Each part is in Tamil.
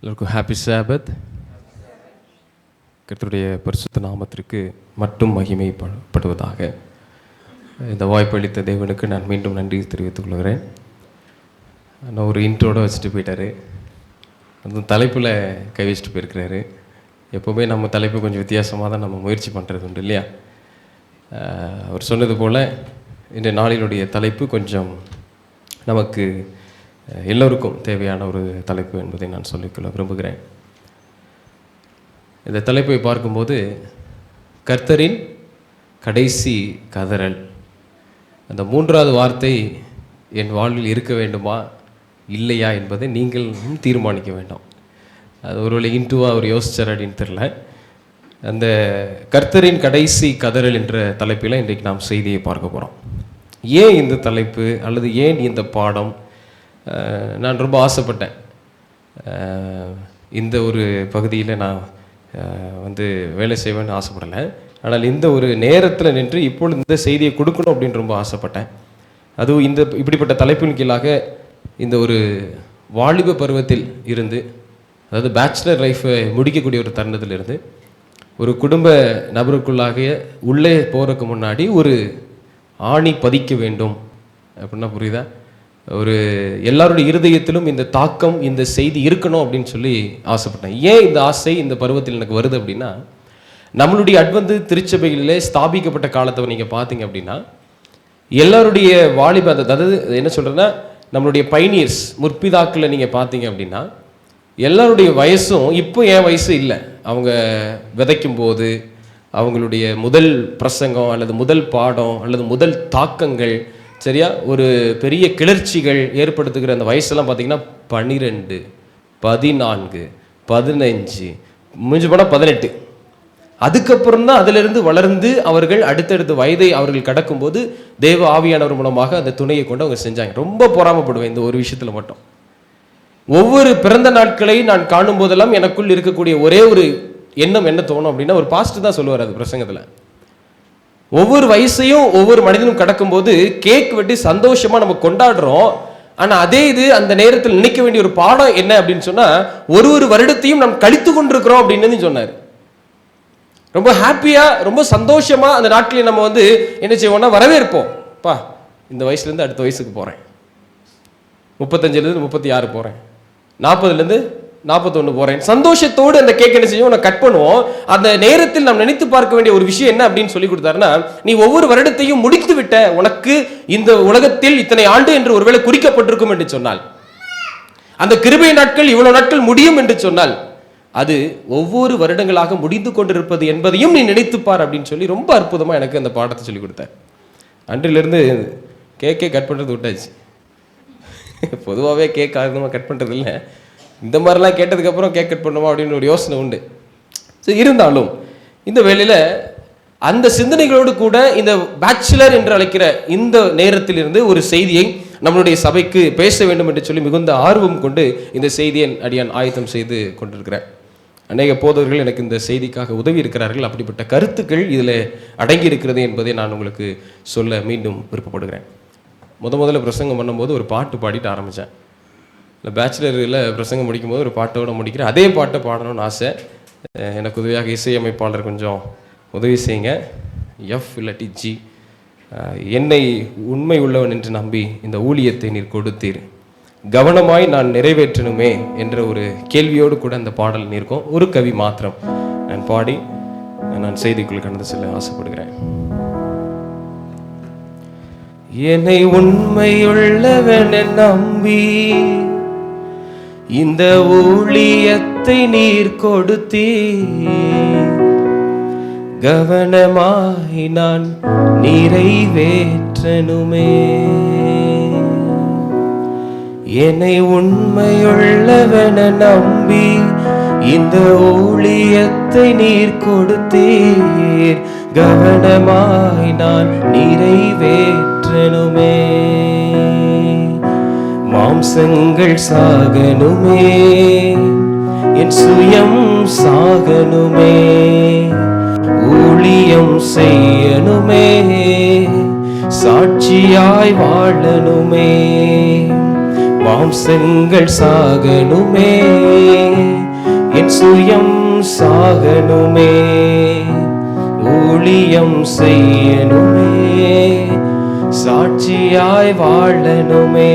எல்லோருக்கும் ஹாப்பி சாபத். கர்த்தருடைய பரிசுத்த நாமத்திற்கு மட்டும் மகிமைப்படுவதாக. இந்த வாய்ப்பளித்த தேவனுக்கு நான் மீண்டும் நன்றி தெரிவித்துக் கொள்கிறேன். நான் ஒரு இன்ட்ரோட வச்சுட்டு போயிட்டார். அந்த தலைப்பில் கை வச்சுட்டு போயிருக்கிறாரு. எப்போவுமே நம்ம தலைப்பு கொஞ்சம் வித்தியாசமாக தான் நம்ம முயற்சி பண்ணுறது உண்டு இல்லையா? அவர் சொன்னது போல் இந்த நாளினுடைய தலைப்பு கொஞ்சம் நமக்கு எல்லோருக்கும் தேவையான ஒரு தலைப்பு என்பதை நான் சொல்லிக்கொள்ள விரும்புகிறேன். இந்த தலைப்பை பார்க்கும்போது கர்த்தரின் கடைசி கதறல், அந்த மூன்றாவது வார்த்தை என் வாழ்வில் இருக்க வேண்டுமா இல்லையா என்பதை நீங்கள் தீர்மானிக்க வேண்டும். அது ஒருவேளை இன்ட்டுவாக அவர் யோசிச்சார் அப்படின்னு தெரில. அந்த கர்த்தரின் கடைசி கதறல் என்ற தலைப்பில் இன்றைக்கு நாம் செய்தியை பார்க்க போகிறோம். ஏன் இந்த தலைப்பு அல்லது ஏன் இந்த பாடம்? நான் ரொம்ப ஆசைப்பட்டேன். இந்த ஒரு பகுதியில் நான் வேலை செய்வேன்னு ஆசைப்படலை. ஆனால் இந்த ஒரு நேரத்தில் நின்று இப்பொழுது இந்த செய்தியை கொடுக்கணும் அப்படின்னு ரொம்ப ஆசைப்பட்டேன். அதுவும் இப்படிப்பட்ட தலைப்பின் கீழாக இந்த ஒரு வாலிப பருவத்தில் இருந்து, அதாவது பேச்சுலர் லைஃப்பை முடிக்கக்கூடிய ஒரு தருணத்தில் இருந்து ஒரு குடும்ப நபருக்குள்ளாக உள்ளே போகிறதுக்கு முன்னாடி ஒரு ஆணி பதிக்க வேண்டும் அப்படின்னா புரியுதா? ஒரு எல்லாருடைய இருதயத்திலும் இந்த தாக்கம், இந்த செய்தி இருக்கணும் அப்படின்னு சொல்லி ஆசைப்பட்டேன். ஏன் இந்த ஆசை இந்த பருவத்தில் எனக்கு வருது அப்படின்னா, நம்மளுடைய அட்வென்ட் திருச்சபைகளிலே ஸ்தாபிக்கப்பட்ட காலத்தை நீங்கள் பார்த்தீங்க அப்படின்னா எல்லாருடைய வாலிப, அதாவது என்ன சொல்கிறேன்னா நம்மளுடைய பைனியர்ஸ் முற்பிதாக்களை நீங்கள் பார்த்தீங்க அப்படின்னா எல்லாருடைய வயசும் இப்போ என் வயசு இல்லை. அவங்க விதைக்கும் போது அவங்களுடைய முதல் பிரசங்கம் அல்லது முதல் பாடம் அல்லது முதல் தாக்கங்கள், சரியா, ஒரு பெரிய கிளர்ச்சிகள் ஏற்படுத்துகிற அந்த வயசெல்லாம் பார்த்தீங்கன்னா 12, 14, 15, முடிஞ்சு போனால் 18. அதுக்கப்புறம் தான் அதிலிருந்து வளர்ந்து அவர்கள் அடுத்தடுத்த வயதை அவர்கள் கடக்கும்போது தேவ ஆவியானவர் மூலமாக அந்த துணையை கொண்டு அவங்க செஞ்சாங்க. ரொம்ப பொறாமப்படுவேன் இந்த ஒரு விஷயத்தில் மட்டும். ஒவ்வொரு பிறந்த நாட்களை நான் காணும் போதெல்லாம் எனக்குள் இருக்கக்கூடிய ஒரே ஒரு எண்ணம் என்ன தோணும் அப்படின்னா, ஒரு பாஸ்டர் தான் சொல்லுவார் அது பிரசங்கத்தில், ஒவ்வொரு வயசையும் ஒவ்வொரு மனிதனும் கடக்கும்போது கேக் வெட்டி சந்தோஷமாக நம்ம கொண்டாடுறோம். ஆனால் அதே இது அந்த நேரத்தில் நினைக்க வேண்டிய ஒரு பாடம் என்ன அப்படின்னு சொன்னால், ஒரு வருடத்தையும் நாம் கழித்து கொண்டிருக்கிறோம் அப்படின்னு சொன்னார். ரொம்ப ஹாப்பியாக, ரொம்ப சந்தோஷமாக அந்த நாட்களில் நம்ம என்ன செய்வோம்னா வரவேற்போம். பா, இந்த வயசுலேருந்து அடுத்த வயசுக்கு போகிறேன், 35லேருந்து 36 போகிறேன், 40லேருந்து 41 போகிறேன். சந்தோஷத்தோடு அந்த கேக் என்ன செய்வோம், நான் கட் பண்ணுவோம். அந்த நேரத்தில் நாம் நினைத்து பார்க்க வேண்டிய ஒரு விஷயம் என்ன அப்படின்னு சொல்லி கொடுத்தாருன்னா, நீ ஒவ்வொரு வருடத்தையும் முடித்து விட்ட, உனக்கு இந்த உலகத்தில் இத்தனை ஆண்டு என்று ஒருவேளை குறிக்கப்பட்டிருக்கும் என்று சொன்னால், அந்த கிருபை நாட்கள் இவ்வளவு நாட்கள் முடியும் என்று சொன்னால், அது ஒவ்வொரு வருடங்களாக முடிந்து கொண்டிருப்பது என்பதையும் நீ நினைத்துப்பார் அப்படின்னு சொல்லி ரொம்ப அற்புதமாக எனக்கு அந்த பாடத்தை சொல்லி கொடுத்தார். அன்றிலிருந்து கேக்கே கட் பண்ணுறது விட்டாச்சு. பொதுவாகவே கேக் ஆர்வமாக கட் பண்ணுறது இல்லை. இந்த மாதிரிலாம் கேட்டதுக்கப்புறம் கேக் கட் பண்ணுமா அப்படின்னு ஒரு யோசனை உண்டு. ஸோ இருந்தாலும் இந்த வேளையில் அந்த சிந்தனைகளோடு கூட இந்த பேச்சுலர் என்று அழைக்கிற இந்த நேரத்தில் இருந்து ஒரு செய்தியை நம்மளுடைய சபைக்கு பேச வேண்டும் என்று சொல்லி மிகுந்த ஆர்வம் கொண்டு இந்த செய்தியை அடியான் ஆயத்தம் செய்து கொண்டிருக்கிறேன். அநேக போதவர்கள் எனக்கு இந்த செய்திக்காக உதவி இருக்கிறார்கள். அப்படிப்பட்ட கருத்துக்கள் இதில் அடங்கி இருக்கிறது என்பதை நான் உங்களுக்கு சொல்ல மீண்டும் விருப்பப்படுகிறேன். முதல்ல பிரசங்கம் பண்ணும்போது ஒரு பாட்டு பாடிட்டு ஆரம்பித்தேன். இல்லை, பேச்சுலரில் பிரசங்கம் முடிக்கும்போது ஒரு பாட்டோடு முடிக்கிறேன். அதே பாட்டை பாடணும்னு ஆசை. எனக்கு உதவியாக இசையமைப்பாளர் கொஞ்சம் உதவி செய்யுங்க. எஃப் இல்லாட்டி ஜி. என்னை உண்மை உள்ளவன் என்று நம்பி இந்த ஊழியத்தை நீர் கொடுத்தீர், கவனமாய் நான் நிறைவேற்றணுமே என்ற ஒரு கேள்வியோடு கூட அந்த பாடல் இருக்கும். ஒரு கவி மாத்திரம் நான் பாடி நான் செய்திக்குள் கடந்து செல்ல ஆசைப்படுகிறேன். என்னை உண்மையுள்ளவன் நம்பி இந்த ஊழியத்தை நீர் கொடுத்தீர், கவனமாய் நான் நிறைவேற்றணுமே. என்னை உண்மையுள்ளவன நம்பி இந்த ஊழியத்தை நீர் கொடுத்தீர், கவனமாய் நான் நிறைவேற்றணுமே. மாம்சங்கள் சாகணுமே, என் சுயம் சாகணுமே, ஊழியம் செய்யணுமே, சாட்சியாய் வாழணுமே. மாம்சங்கள் சாகணுமே, என் சுயம் சாகணுமே, ஊழியம் செய்யணுமே, சாட்சியாய் வாழணுமே.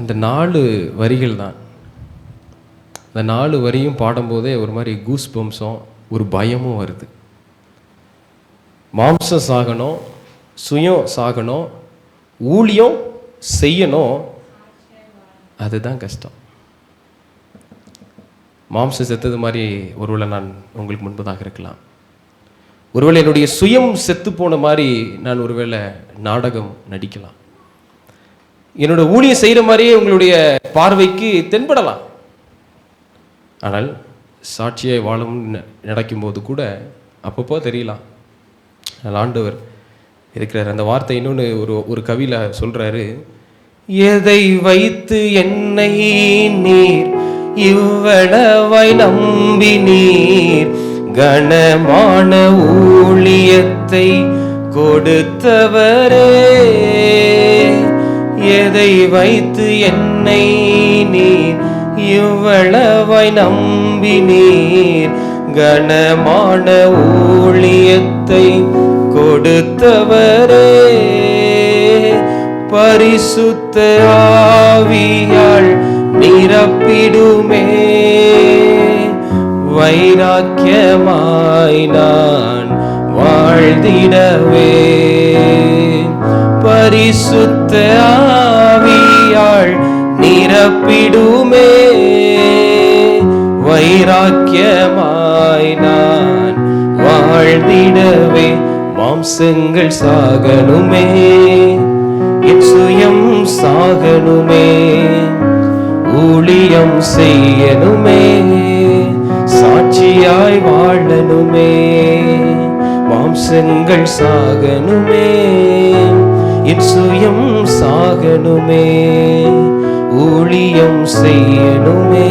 அந்த 4 வரிகள் தான். அந்த 4 வரியும் பாடும்போதே ஒரு மாதிரி கூஸ் பம்ஸும் ஒரு பயமும் வருது. மாம்சம் சாகணும், சுயம் சாகணும், ஊழியம் செய்யணும். அதுதான் கஷ்டம். மாம்சம் செத்தது மாதிரி ஒருவேளை நான் உங்களுக்கு முன்பதாக இருக்கலாம். ஒருவேளை என்னுடைய சுயம் செத்து போன மாதிரி நான் ஒருவேளை நாடகம் நடிக்கலாம். என்னோட ஊழியம் செய்கிற மாதிரியே உங்களுடைய பார்வைக்கு தென்படலாம். ஆனால் சாட்சியாய் வாழும் நடக்கும்போது கூட அப்பப்போ தெரியலாம். ஆண்டவர் இருக்கிறார். அந்த வார்த்தை இன்னொன்று ஒரு கவியில சொல்றாரு, எதை வைத்து என்னை நீர் இவ்வளவாய் நம்பினீர், கனமான ஊழியத்தை கொடுத்தவரே, எதை வைத்து என்னை நீர் இவ்வளவாய் நம்பினீர், கனமான ஊழியத்தை கொடுத்தவரே, பரிசுத்த ஆவியால் நிரப்பிடுமே, வைராக்கியமாய் நான் வாழ்ந்திடவே, பரிசுத்த ஆவியால் நிரப்பிடுமே, வைராக்கியமாய் நான் வாழ்ந்திடவே. மாம்சங்கள் சாகணுமே, என் சுயம் சாகணுமே, ஊழியம் செய்யணுமே, சாட்சியாய் வாழணுமே. மாம்சங்கள் சாகணுமே, என் சுயம் சாகணுமே, ஊழியம் செய்யணுமே,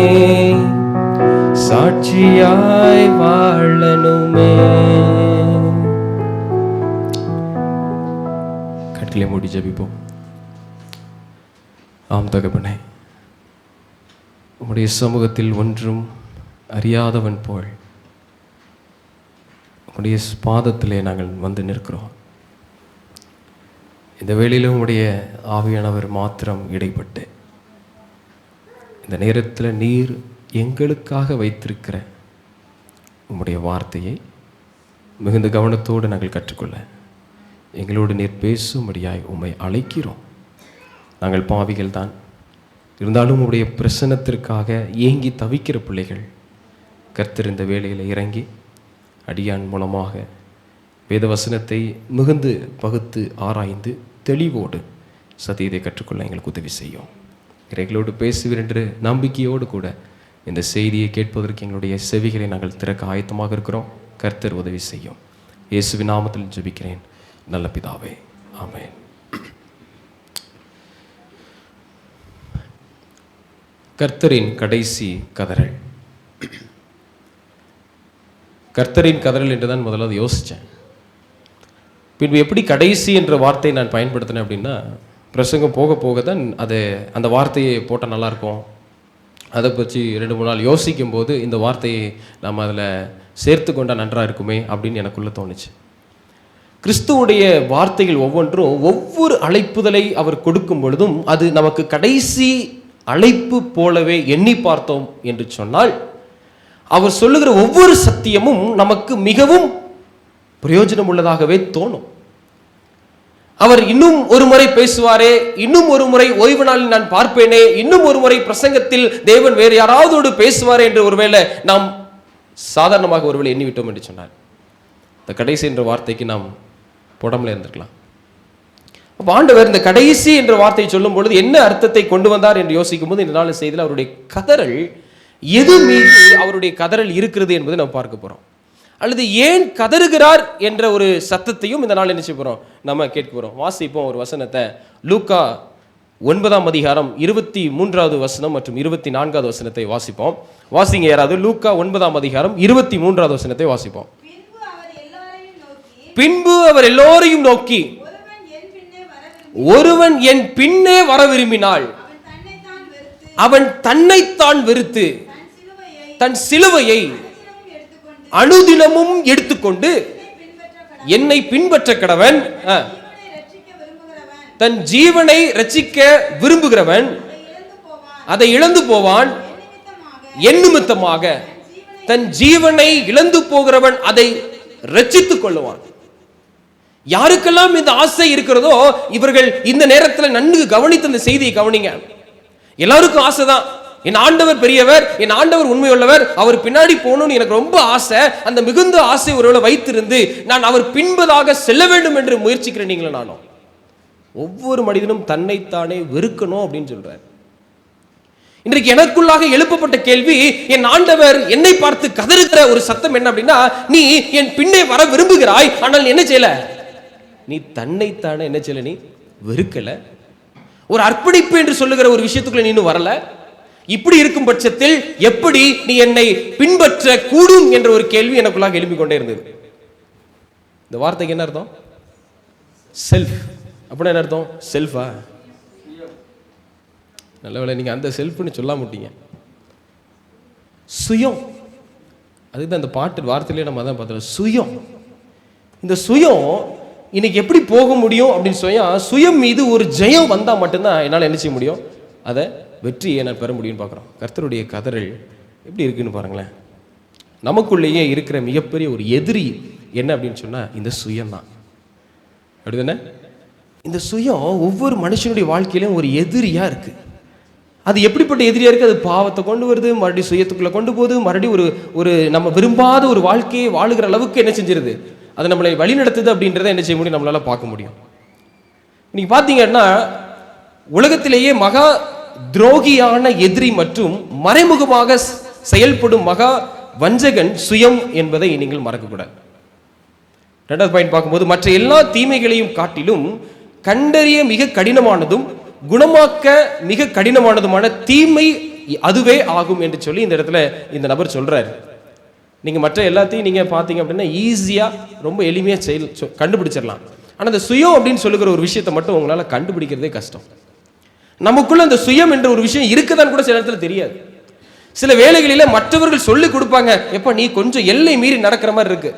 சாட்சியாய் வாழணுமே. கட்டிலே மூடி ஜெபிப்போம். ஆம் தகப்பனே, உம்முடைய சமூகத்தில் ஒன்றும் அறியாதவன் போல் உம்முடைய பாதத்திலே நாங்கள் வந்து நிற்கிறோம். இந்த வேளையிலும் உம்முடைய ஆவியானவர் மாத்திரம் இடைப்பட்டு இந்த நேரத்தில் நீர் எங்களுக்காக வைத்திருக்கிற உம்முடைய வார்த்தையை மிகுந்த கவனத்தோடு நாங்கள் கற்றுக்கொள்ள எங்களோடு நீர் பேசும்படியாய் உம்மை அழைக்கிறோம். நாங்கள் பாவிகள் தான், இருந்தாலும் உடைய பிரசன்னத்திற்காக ஏங்கி தவிக்கிற பிள்ளைகள். கர்த்தர் இந்த வேளையில் இறங்கி அடியான் மூலமாக வேதவசனத்தை மிகுந்து பகுத்து ஆராய்ந்து தெளிவோடு சத்தியத்தை கற்றுக்கொள்ள எங்களுக்கு உதவி செய்யும். எங்களோடு பேசுவீர் என்று நம்பிக்கையோடு கூட இந்த செய்தியை கேட்பதற்கு எங்களுடைய செவிகளை நாங்கள் திறக்க ஆயத்தமாக இருக்கிறோம். கர்த்தர் உதவி செய்யும். இயேசுவின் நாமத்தில் ஜெபிக்கிறேன் நல்ல பிதாவே, ஆமென். கர்த்தரின் கடைசி கதறல். கர்த்தரின் கதறல் என்று தான் முதல்ல யோசித்தேன். பின்பு எப்படி கடைசி என்ற வார்த்தையை நான் பயன்படுத்தினேன் அப்படின்னா, பிரசங்கம் போக போக தான் அந்த வார்த்தையை போட்டால் நல்லாயிருக்கும், அதை பற்றி 2-3 நாள் யோசிக்கும் போது இந்த வார்த்தையை நம்ம அதில் சேர்த்து கொண்டால் நன்றாக இருக்குமே அப்படின்னு எனக்குள்ளே தோணுச்சு. கிறிஸ்துவுடைய வார்த்தைகள் ஒவ்வொன்றும் ஒவ்வொரு அழைப்புதலை அவர் கொடுக்கும் பொழுதும் அது நமக்கு கடைசி அழைப்பு போலவே எண்ணி பார்த்தோம் என்று சொன்னால், அவர் சொல்லுகிற ஒவ்வொரு சத்தியமும் நமக்கு மிகவும் பிரயோஜனம் உள்ளதாகவே தோணும். அவர் இன்னும் ஒரு முறை பேசுவாரே, இன்னும் ஒரு முறை ஓய்வு நாளில் நான் பார்ப்பேனே, இன்னும் ஒரு முறை பிரசங்கத்தில் தேவன் வேறு யாராவது பேசுவாரே என்று ஒருவேளை நாம் சாதாரணமாக ஒருவேளை எண்ணிவிட்டோம் என்று சொன்னார், இந்த கடைசி என்ற வார்த்தைக்கு நாம் போடாமலே இருந்திருக்கலாம். ஆண்டவர் இந்த கடைசி என்ற வார்த்தையை சொல்லும் பொழுது என்ன அர்த்தத்தை கொண்டு வந்தார் என்று யோசிக்கும் போது இந்த நாள் செய்தியில் அவருடைய கதறல் எது மீது அவருடைய கதறல் இருக்கிறது என்பதை நாம் பார்க்க போறோம். அல்லது ஏன் கதறுகிறார் என்ற ஒரு சத்தத்தையும் இந்த நாள் என்ன செய்ய போறோம், நம்ம கேட்க போறோம். வாசிப்போம் ஒரு வசனத்தை. லூக்கா 9ஆம் அதிகாரம் 23வது வசனம் மற்றும் 24வது வசனத்தை வாசிப்போம். வாசிங்க யாராவது. லூக்கா 9ஆம் அதிகாரம் 23வது வசனத்தை வாசிப்போம். பின்பு அவர் எல்லோரையும் நோக்கி, ஒருவன் என் பின்னே வர விரும்பினால் அவன் தன்னைத்தான் வெறுத்து தன் சிலுவையை அனுதினமும் எடுத்துக்கொண்டு என்னை பின்பற்ற கடவன். தன் ஜீவனை ரட்சிக்க விரும்புகிறவன் அதை இழந்து போவான். என் நிமித்தமாக தன் ஜீவனை இழந்து போகிறவன் அதை ரட்சித்துக் கொள்ளுவான். யாருக்கெல்லாம் இந்த ஆசை இருக்கிறதோ இவர்கள் இந்த நேரத்தில் நன்கு கவனித்து இந்த செய்தியை கவனிங்க. எல்லாருக்கும் ஆசைதான், என் ஆண்டவர் பெரியவர், என் ஆண்டவர் உண்மையுள்ளவர், அவர் பின்னாடி போகணும்னு எனக்கு ரொம்ப ஆசை. அந்த மிகுந்த ஆசை ஒருவேளை வைத்திருந்து நான் அவர் பின்பதாக செல்ல வேண்டும் என்று முயற்சிக்கிறேன். நீங்களும் நானும் ஒவ்வொரு மனிதனும் தன்னைத்தானே வெறுக்கணும் அப்படின்னு சொல்றார். இன்றைக்கு எனக்குள்ளாக எழுப்பப்பட்ட கேள்வி, என் ஆண்டவர் என்னை பார்த்து கதறுகிற ஒரு சத்தம் என்ன அப்படின்னா, நீ என் பின்னே வர விரும்புகிறாய், ஆனால் என்ன செய்யல? நீ தன்னைத்தானே என்ன செய்யல? நீ வெறுக்கல. ஒரு அர்ப்பணிப்பு என்று சொல்லுகிற ஒரு விஷயத்துக்குள்ள நீ இன்னும் வரல. இப்படி இருக்கும் பட்சத்தில் எப்படி நீ என்னை பின்பற்ற கூடும் என்ற ஒரு கேள்வி எனக்குள்ளாக எழுப்பிக் கொண்டே இருந்தது. இந்த வார்த்தைக்கு என்ன அர்த்தம்? செல்ஃப். அப்படின்னா என்ன அர்த்தம்? செல்ஃபா? நல்லவேளை நீங்க அந்த செல்ஃப்னு சொல்ல மாட்டீங்க. சுயம். அதுதான் அந்த பாட்டு வார்த்தையிலே நம்ம அதான் பார்த்தோம், சுயம். இந்த சுயம் இன்னைக்கு எப்படி போக முடியும் அப்படின்னு சுயம் மீது ஒரு ஜெயம் வந்தா மட்டும்தான் என்னால் என்ன செய்ய முடியும்? அதை வெற்றியை நான் பெற முடியும்னு பார்க்குறோம். கர்த்தருடைய கதறல் எப்படி இருக்குன்னு பாருங்களேன். நமக்குள்ளேயே இருக்கிற மிகப்பெரிய ஒரு எதிரி என்ன அப்படின்னு சொன்னா இந்த சுயம் தான். அப்படிதானே? இந்த சுயம் ஒவ்வொரு மனுஷனுடைய வாழ்க்கையிலும் ஒரு எதிரியா இருக்கு. அது எப்படிப்பட்ட எதிரியா இருக்கு? அது பாவத்தை கொண்டு வருது, மறுபடியும் சுயத்துக்குள்ள கொண்டு போகுது, மறுபடியும் ஒரு நம்ம விரும்பாத ஒரு வாழ்க்கையை வாழுகிற அளவுக்கு என்ன செஞ்சிருது? அது நம்மளை வழி நடத்துது அப்படின்றத என்ன செய்ய முடியும்? நம்மளால பார்க்க முடியும். நீங்க பாத்தீங்கன்னா உலகத்திலேயே மகா துரோகியான எதிரி மற்றும் மறைமுகமாக செயல்படும் மகா வஞ்சகன் சுயம் என்பதை நீங்கள் மறக்கக்கூடாது. இரண்டாவது பாயிண்ட் பார்க்கும்போது, மற்ற எல்லா தீமைகளையும் காட்டிலும் கண்டறிய மிக கடினமானதும் குணமாக்க மிக கடினமானதுமான தீமை அதுவே ஆகும் என்று சொல்லி இந்த இடத்துல இந்த நபர் சொல்றாரு. நீங்க மற்ற எல்லாத்தையும் நீங்க பாத்தீங்க அப்படின்னா ஈஸியா ரொம்ப எளிமையா கண்டுபிடிச்சிடலாம். ஆனா இந்த சுயம் அப்படின்னு சொல்லுகிற ஒரு விஷயத்தை மட்டும் உங்களால கண்டுபிடிக்கிறதே கஷ்டம். நமக்குள்ள அந்த சுயம் என்ற ஒரு விஷயம் இருக்குதான்னு கூட சில இடத்துல தெரியாது. சில வேளைகளில மற்றவர்கள் சொல்லி கொடுப்பாங்க, எப்ப நீ கொஞ்சம் எல்லை மீறி நடக்கிற மாதிரி இருக்கு,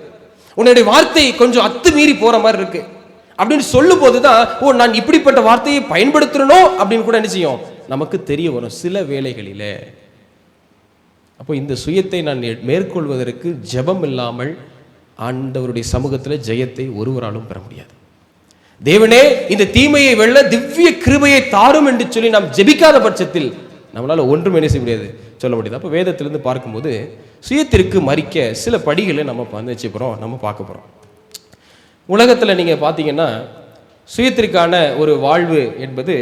உன்னுடைய வார்த்தை கொஞ்சம் அத்து மீறி போற மாதிரி இருக்கு அப்படின்னு சொல்லும் போதுதான், ஓ நான் இப்படிப்பட்ட வார்த்தையை பயன்படுத்தணும் அப்படின்னு கூட என்ன செய்யும் நமக்கு தெரிய வரும் சில வேளைகளில. அப்போ இந்த சுயத்தை நான் மேற்கொள்வதற்கு ஜெபம் இல்லாமல் ஆண்டவருடைய சமூகத்தில் ஜெயத்தை ஒருவராலும் பெற முடியாது. தேவனே இந்த தீமையை வெல்ல திவ்ய கிருபையை தாரும் என்று சொல்லி நாம் ஜெபிக்காத பட்சத்தில் நம்மளால ஒன்றும் என்ன செய்ய முடியாது, சொல்ல முடியாது. அப்போ வேதத்திலிருந்து பார்க்கும்போது சுயத்திற்கு மறிக்க சில படிகளை நம்ம நம்ம பார்க்க போறோம். உலகத்தில் நீங்க பார்த்தீங்கன்னா சுயத்திற்கான ஒரு வாழ்வு என்பது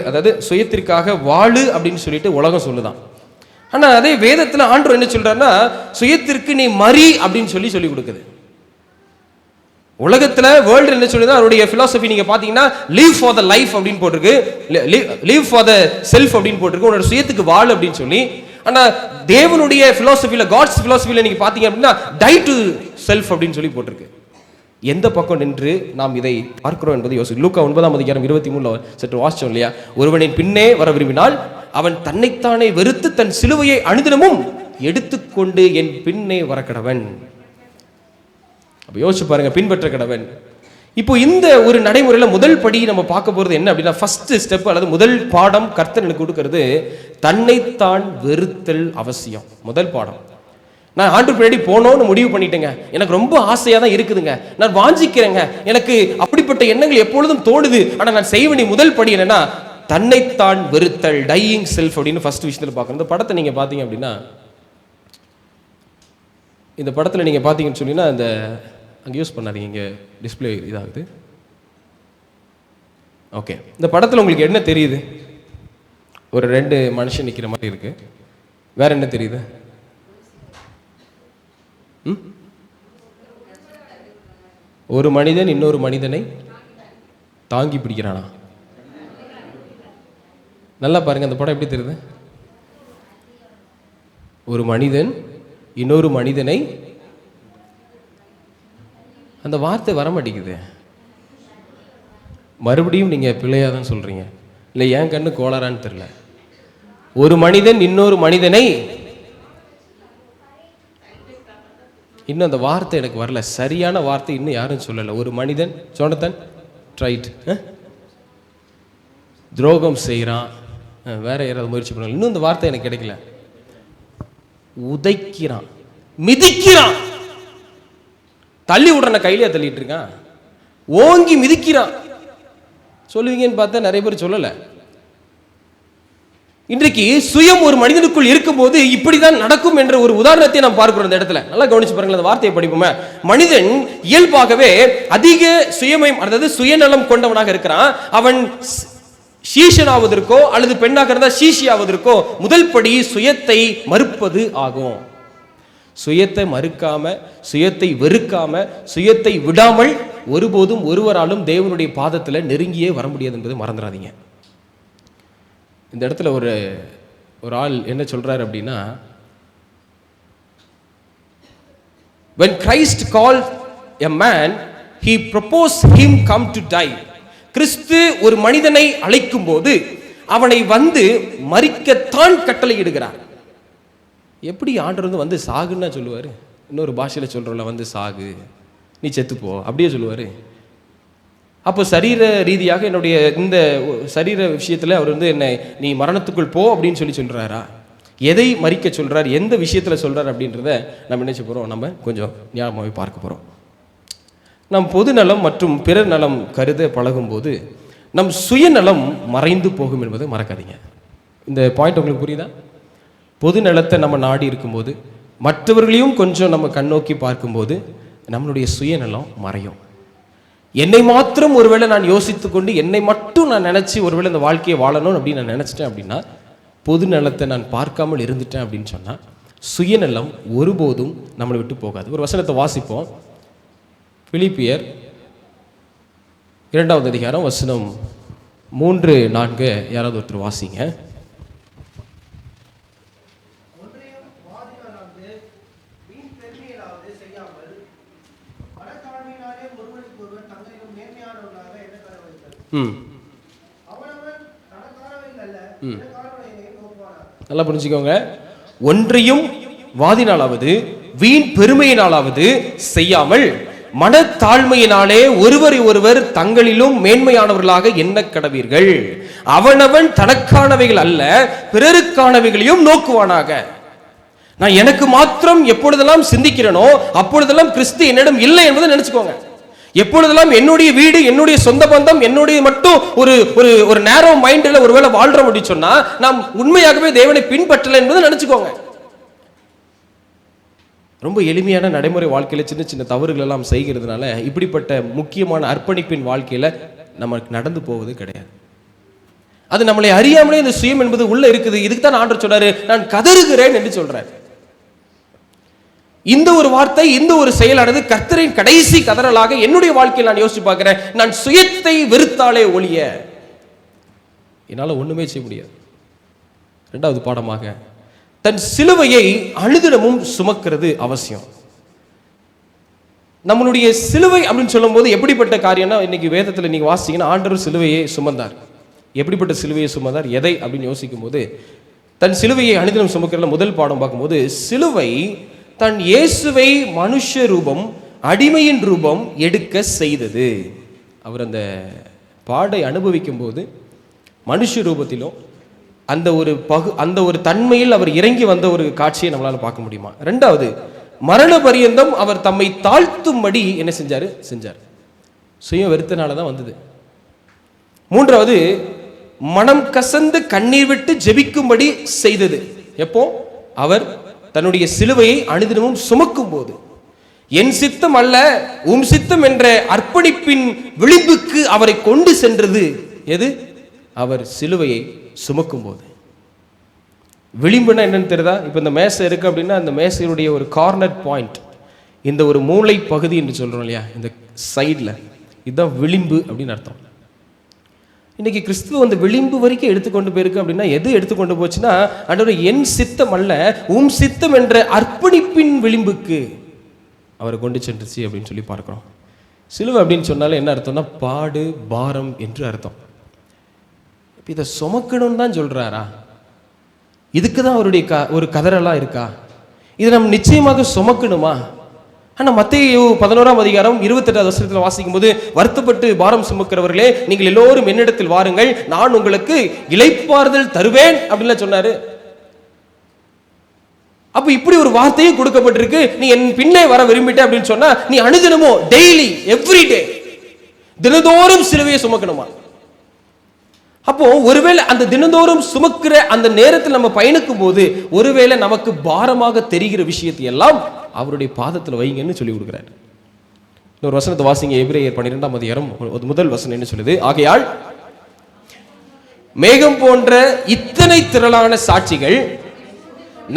அதாவது சுயத்திற்காக வாழு அப்படின்னு சொல்லிட்டு உலகம் சொல்லுதான். ஆனா அதே வேதத்துல ஆண்டவர் என்ன சொல்றாருன்னா, சுயத்திற்கு நீ மறி அப்படின்னு சொல்லி கொடுக்குது. உலகத்துல வேர்ல்டு என்ன சொல்லுது, அவருடைய பிலாசபி நீங்க பாத்தீங்கன்னா live for the life அப்படின்னு போட்டிருக்கு, live for the self அப்படின்னு போட்டிருக்கு, உன்னோட சுயத்துக்கு வாழு அப்படின்னு சொல்லி. ஆனா தேவனுடைய பிலாசபில, காட்ஸ் பிலாசபில நீங்க பாத்தீங்க அப்படின்னா die to self அப்படின்னு சொல்லி போட்டிருக்கு. எந்த பக்கம் நின்று நாம் இதை பார்க்கிறோம் என்பதை யோசி. லூக்கா 9:23 சற்று வாசிச்சோம் இல்லையா? ஒருவனின் பின்னே வர விரும்பினால் அவன் தன்னைத்தானே வெறுத்து தன் சிலுவையை அனுதினமும் எடுத்துக்கொண்டு என் பின்னே வர கடவன். அப்ப யோசிச்சு பாருங்க, பின்பற்ற கடவன். இப்போ இந்த ஒரு நடைமுறையில முதல் படி நம்ம பார்க்க போறது என்ன அப்படின்னா, ஃபர்ஸ்ட் ஸ்டெப் அல்லது முதல் பாடம் கர்த்தர் எனக்கு கொடுக்கிறது, தன்னைத்தான் வெறுத்தல் அவசியம். முதல் பாடம். நான் ஆண்டவர் பின்னாடி போனோம்னு முடிவு பண்ணிட்டேங்க, எனக்கு ரொம்ப ஆசையா தான் இருக்குதுங்க, நான் வாஞ்சிக்கிறேங்க, எனக்கு அப்படிப்பட்ட எண்ணங்கள் எப்பொழுதும் தோணுது, ஆனா நான் செய்ய வேண்டிய முதல் படி என்னன்னா தன்னைத்தான் வெறுத்தல், டையிங் செல்ஃப் அப்படின்னு ஃபர்ஸ்ட் விஷயத்துல பார்க்கணும். இந்த படத்தை நீங்க பாத்தீங்க அப்படின்னா, இந்த படத்துல நீங்க பாத்தீங்கன்னு சொன்னீங்கன்னா, இந்த அங்கே யூஸ் பண்ணாதீங்க, இங்கே டிஸ்பிளே இதாகுது. ஓகே, இந்த படத்தில் உங்களுக்கு என்ன தெரியுது? ஒரு 2 மனுஷன் நிற்கிற மாதிரி இருக்கு. வேற என்ன தெரியுது? ஒரு மனிதன் இன்னொரு மனிதனை தாங்கி பிடிக்கிறானா? நல்லா பாருங்க, அந்த படம் எப்படி தெரியுது? ஒரு மனிதன் இன்னொரு மனிதனை, அந்த வார்த்தை வர மாட்டேங்குது. மறுபடியும் நீங்கள் பிள்ளையாக தான் சொல்கிறீங்க. இல்லை என் கண்ணு கோளாறான்னு தெரியல. ஒரு மனிதன் இன்னொரு மனிதனை, இன்னும் அந்த வார்த்தை எனக்கு வரல, சரியான வார்த்தை இன்னும் யாரும் சொல்லலை. ஒரு மனிதன் ஜோனத்தன் ட்ரைட் துரோகம் செய்கிறான், வேற யாராவது முயற்சி பண்ணல, இன்னும் இந்த வார்த்தை எனக்கு கிடைக்கல. உதைக்கிறான், மிதிக்கிறான், தள்ளி விடுறன கையிலே தள்ளிட்டு இருக்கான், ஓங்கி மிதிக்கிறான். சொல்லுவீங்கன்னு பார்த்தா நிறைய பேர் சொல்லலை. இன்றைக்கு சுயம் ஒரு மனிதனுக்குள் இருக்கும்போது இப்படிதான் நடக்கும் என்ற ஒரு உதாரணத்தை நாம் பார்க்கிறோம். இந்த இடத்துல நல்லா கவனிச்சு பாருங்கள், அந்த வார்த்தையை படிப்போமே. மனிதன் இயல்பாகவே அதிக சுயமயம், அதாவது சுயநலம் கொண்டவனாக இருக்கிறான். அவன் சீஷனாவதற்கோ அல்லது பெண்ணாக இருந்தால் சீஷி ஆவதற்கோ முதல் படி சுயத்தை மறுப்பது ஆகும். சுயத்தை மறுக்காம, சுயத்தை வெறுக்காம, சுயத்தை விடாமல் ஒருபோதும் ஒருவராலும் தேவனுடைய பாதத்தில் நெருங்கியே வர முடியாது என்பதை மறந்துடாதீங்க. இந்த இடத்துல ஒரு ஆள் என்ன சொல்றாரு அப்படின்னா, when Christ called a man, he proposed him come to die. கிறிஸ்து ஒரு மனிதனை அழைக்கும் போது அவனை வந்து மரிக்கத்தான் கட்டளையிடுகிறார். எப்படி ஆண்டவர் வந்து சாகுன்னா சொல்லுவார்? இன்னொரு பாஷையில் சொல்கிறோம்ல, வந்து சாகு, நீ செத்துப்போ, அப்படியே சொல்லுவார். அப்போ சரீர ரீதியாக என்னுடைய இந்த சரீர விஷயத்தில் அவர் வந்து என்னை நீ மரணத்துக்குள் போ அப்படின்னு சொல்கிறாரா? எதை மறிக்க சொல்கிறார், எந்த விஷயத்தில் சொல்கிறார் அப்படின்றத நம்ம நினைச்ச போகிறோம். நம்ம கொஞ்சம் ஞாபகமாகவே பார்க்க போகிறோம். நம் பொதுநலம் மற்றும் பிறர் நலம் கருத பழகும்போது நம் சுயநலம் மறைந்து போகும் என்பதை மறக்காதீங்க. இந்த பாயிண்ட் உங்களுக்கு புரியுதா? பொது நலத்தை நம்ம நாடி இருக்கும்போது, மற்றவர்களையும் கொஞ்சம் நம்ம கண்ணோக்கி பார்க்கும்போது நம்மளுடைய சுயநலம் மறையும். என்னை மாத்திரம் ஒருவேளை நான் யோசித்து கொண்டு என்னை மட்டும் நான் நினச்சி ஒருவேளை இந்த வாழ்க்கையை வாழணும் அப்படின்னு நான் நினச்சிட்டேன் அப்படின்னா, பொது நலத்தை நான் பார்க்காமல் இருந்துட்டேன் அப்படின்னு சொன்னால் சுயநலம் ஒருபோதும் நம்மளை விட்டு போகாது. ஒரு வசனத்தை வாசிப்போம். பிலிப்பியர் 2வது அதிகாரம் வசனம் 3-4 யாராவது ஒருத்தர் வாசிங்க. நல்லா புரிஞ்சுக்கோங்க. ஒன்றையும் வாதினாலாவது வீண் பெருமையினாலாவது செய்யாமல் மனத்தாழ்மையினாலே ஒருவரை ஒருவர் தங்களிலும் மேன்மையானவர்களாக எண்ண கடவீர்கள். அவனவன் தனக்கானவைகள் அல்ல பிறருக்கானவைகளையும் நோக்குவானாக. நான் எனக்கு மாத்திரம் எப்பொழுதெல்லாம் சிந்திக்கிறேனோ அப்பொழுதெல்லாம் கிறிஸ்து என்னிடம் இல்லை என்பதை நினைச்சுக்கோங்க. எப்பொழுதெல்லாம் என்னுடைய வீடு, என்னுடைய சொந்த பந்தம், என்னுடைய மட்டும் ஒரு நேரோ மைண்டில் ஒருவேளை வாழ்றோம் அப்படின்னு சொன்னா நாம் உண்மையாகவே தேவனை பின்பற்றல என்பதை நினைச்சுக்கோங்க. ரொம்ப எளிமையான நடைமுறை வாழ்க்கையில சின்ன சின்ன தவறுகள் எல்லாம் செய்கிறதுனால இப்படிப்பட்ட முக்கியமான அர்ப்பணிப்பின் வாழ்க்கையில நமக்கு நடந்து போவது கிடையாது. அது நம்மளை அறியாமலே இந்த சுயம் என்பது உள்ள இருக்குது. இதுக்கு தான் ஆண்டவர் சொல்றாரு, நான் கதறுகிறேன் என்று சொல்றாரு. இந்த ஒரு வார்த்தை, இந்த ஒரு செயலானது கர்த்தரின் கடைசி கதறலாக என்னுடைய வாழ்க்கையில் நான் யோசிச்சு பார்க்கிறேன். நான் சுயத்தை வெறுத்தாலே ஒழிய என்னால ஒண்ணுமே செய்ய முடியாது. 2வது பாடமாக தன் சிலுவையை அனுதினமும் சுமக்கிறது அவசியம். நம்மளுடைய சிலுவை அப்படின்னு சொல்லும் போது எப்படிப்பட்ட காரியம்னா, இன்னைக்கு வேதத்தில் நீங்க வாசிங்கன்னா ஆண்டவர் சிலுவையை சுமந்தார். எப்படிப்பட்ட சிலுவையை சுமந்தார், எதை அப்படின்னு யோசிக்கும் போது தன் சிலுவையை அனுதினம் சுமக்கிறதுல முதல் பாடம் பார்க்கும்போது, சிலுவை தன் இயேசுவை மனுஷ ரூபம், அடிமையின் ரூபம் எடுக்க செய்தது. அவர் அந்த பாடை அனுபவிக்கும் போது மனுஷ ரூபத்திலும் அந்த ஒரு தன்மையில் அவர் இறங்கி வந்த ஒரு காட்சியை நம்மளால பார்க்க முடியுமா? 2வது மரண பரியந்தம் அவர் தம்மை தாழ்த்தும்படி என்ன செஞ்சார். சுய வெறுத்தனால தான் வந்தது. 3வது மனம் கசந்து கண்ணீர் விட்டு ஜெபிக்கும்படி செய்தது. எப்போ? அவர் தன்னுடைய சிலுவையை அனுதினமும் சுமக்கும் போது. என் சித்தம் அல்ல உம் சித்தம் என்ற அர்ப்பணிப்பின் விளிம்புக்கு அவரை கொண்டு சென்றது எது? அவர் சிலுவையை சுமக்கும் போது. விளிம்புனா என்னன்னு தெரியுதா? இப்போ இந்த மேசை இருக்கு அப்படின்னா அந்த மேசையுடைய ஒரு கார்னர் பாயிண்ட், இந்த ஒரு மூளை பகுதி என்று சொல்றோம் இல்லையா, இந்த சைடில், இதுதான் விளிம்பு அப்படின்னு அர்த்தம். இன்னைக்கு கிறிஸ்துவ அந்த விளிம்பு வரைக்கும் எடுத்துக்கொண்டு போயிருக்கு அப்படின்னா எது எடுத்துக்கொண்டு போச்சுன்னா, ஆண்டவரே என் சித்தம் அல்ல உம் சித்தம் என்ற அர்ப்பணிப்பின் விளிம்புக்கு அவரை கொண்டு சென்றுச்சு அப்படின்னு சொல்லி பார்க்கிறோம். சிலுவை அப்படின்னு சொன்னாலே என்ன அர்த்தம்னா பாடு பாரம் என்று அர்த்தம். இதை சுமக்கணும்னு தான் சொல்றாரா? இதுக்கு தான் அவருடைய ஒரு கதறெல்லாம் இருக்கா? இதை நம்ம நிச்சயமாக சுமக்கணுமா? ஆனால் மத்தேயு 11ஆம் அதிகாரம் 28வது வசனத்தில் வாசிக்கும் போது, வருத்தப்பட்டு பாரம் சுமக்கிறவர்களே நீங்கள் எல்லோரும் என்னிடத்தில் வாருங்கள், நான் உங்களுக்கு இளைப்பாறுதல் தருவேன் அப்படின்னு சொன்னாரு. அப்ப இப்படி ஒரு வார்த்தையும் கொடுக்கப்பட்டிருக்கு. நீ என் பின்னே வர விரும்பிட்ட அப்படின்னு சொன்னா நீ அனுதினமோ டெய்லி எவ்ரிடே தினந்தோறும் சிலுவையை சுமக்கணுமா? அப்போ ஒருவேளை அந்த தினந்தோறும் சுமக்கிற அந்த நேரத்தில் நம்ம பயணிக்கும் போது ஒருவேளை நமக்கு பாரமாக தெரிகிற விஷயத்தை எல்லாம் அவருடைய பாதத்தில் வைங்கன்னு சொல்லி கொடுக்கிறார். ஒரு வசனத்தை வாசிங்க, எபிரேயர் 12ஆம் அதிகாரம் முதல் வசனம் என்ன சொல்லுது? ஆகையால் மேகம் போன்ற இத்தனை திரளான சாட்சிகள்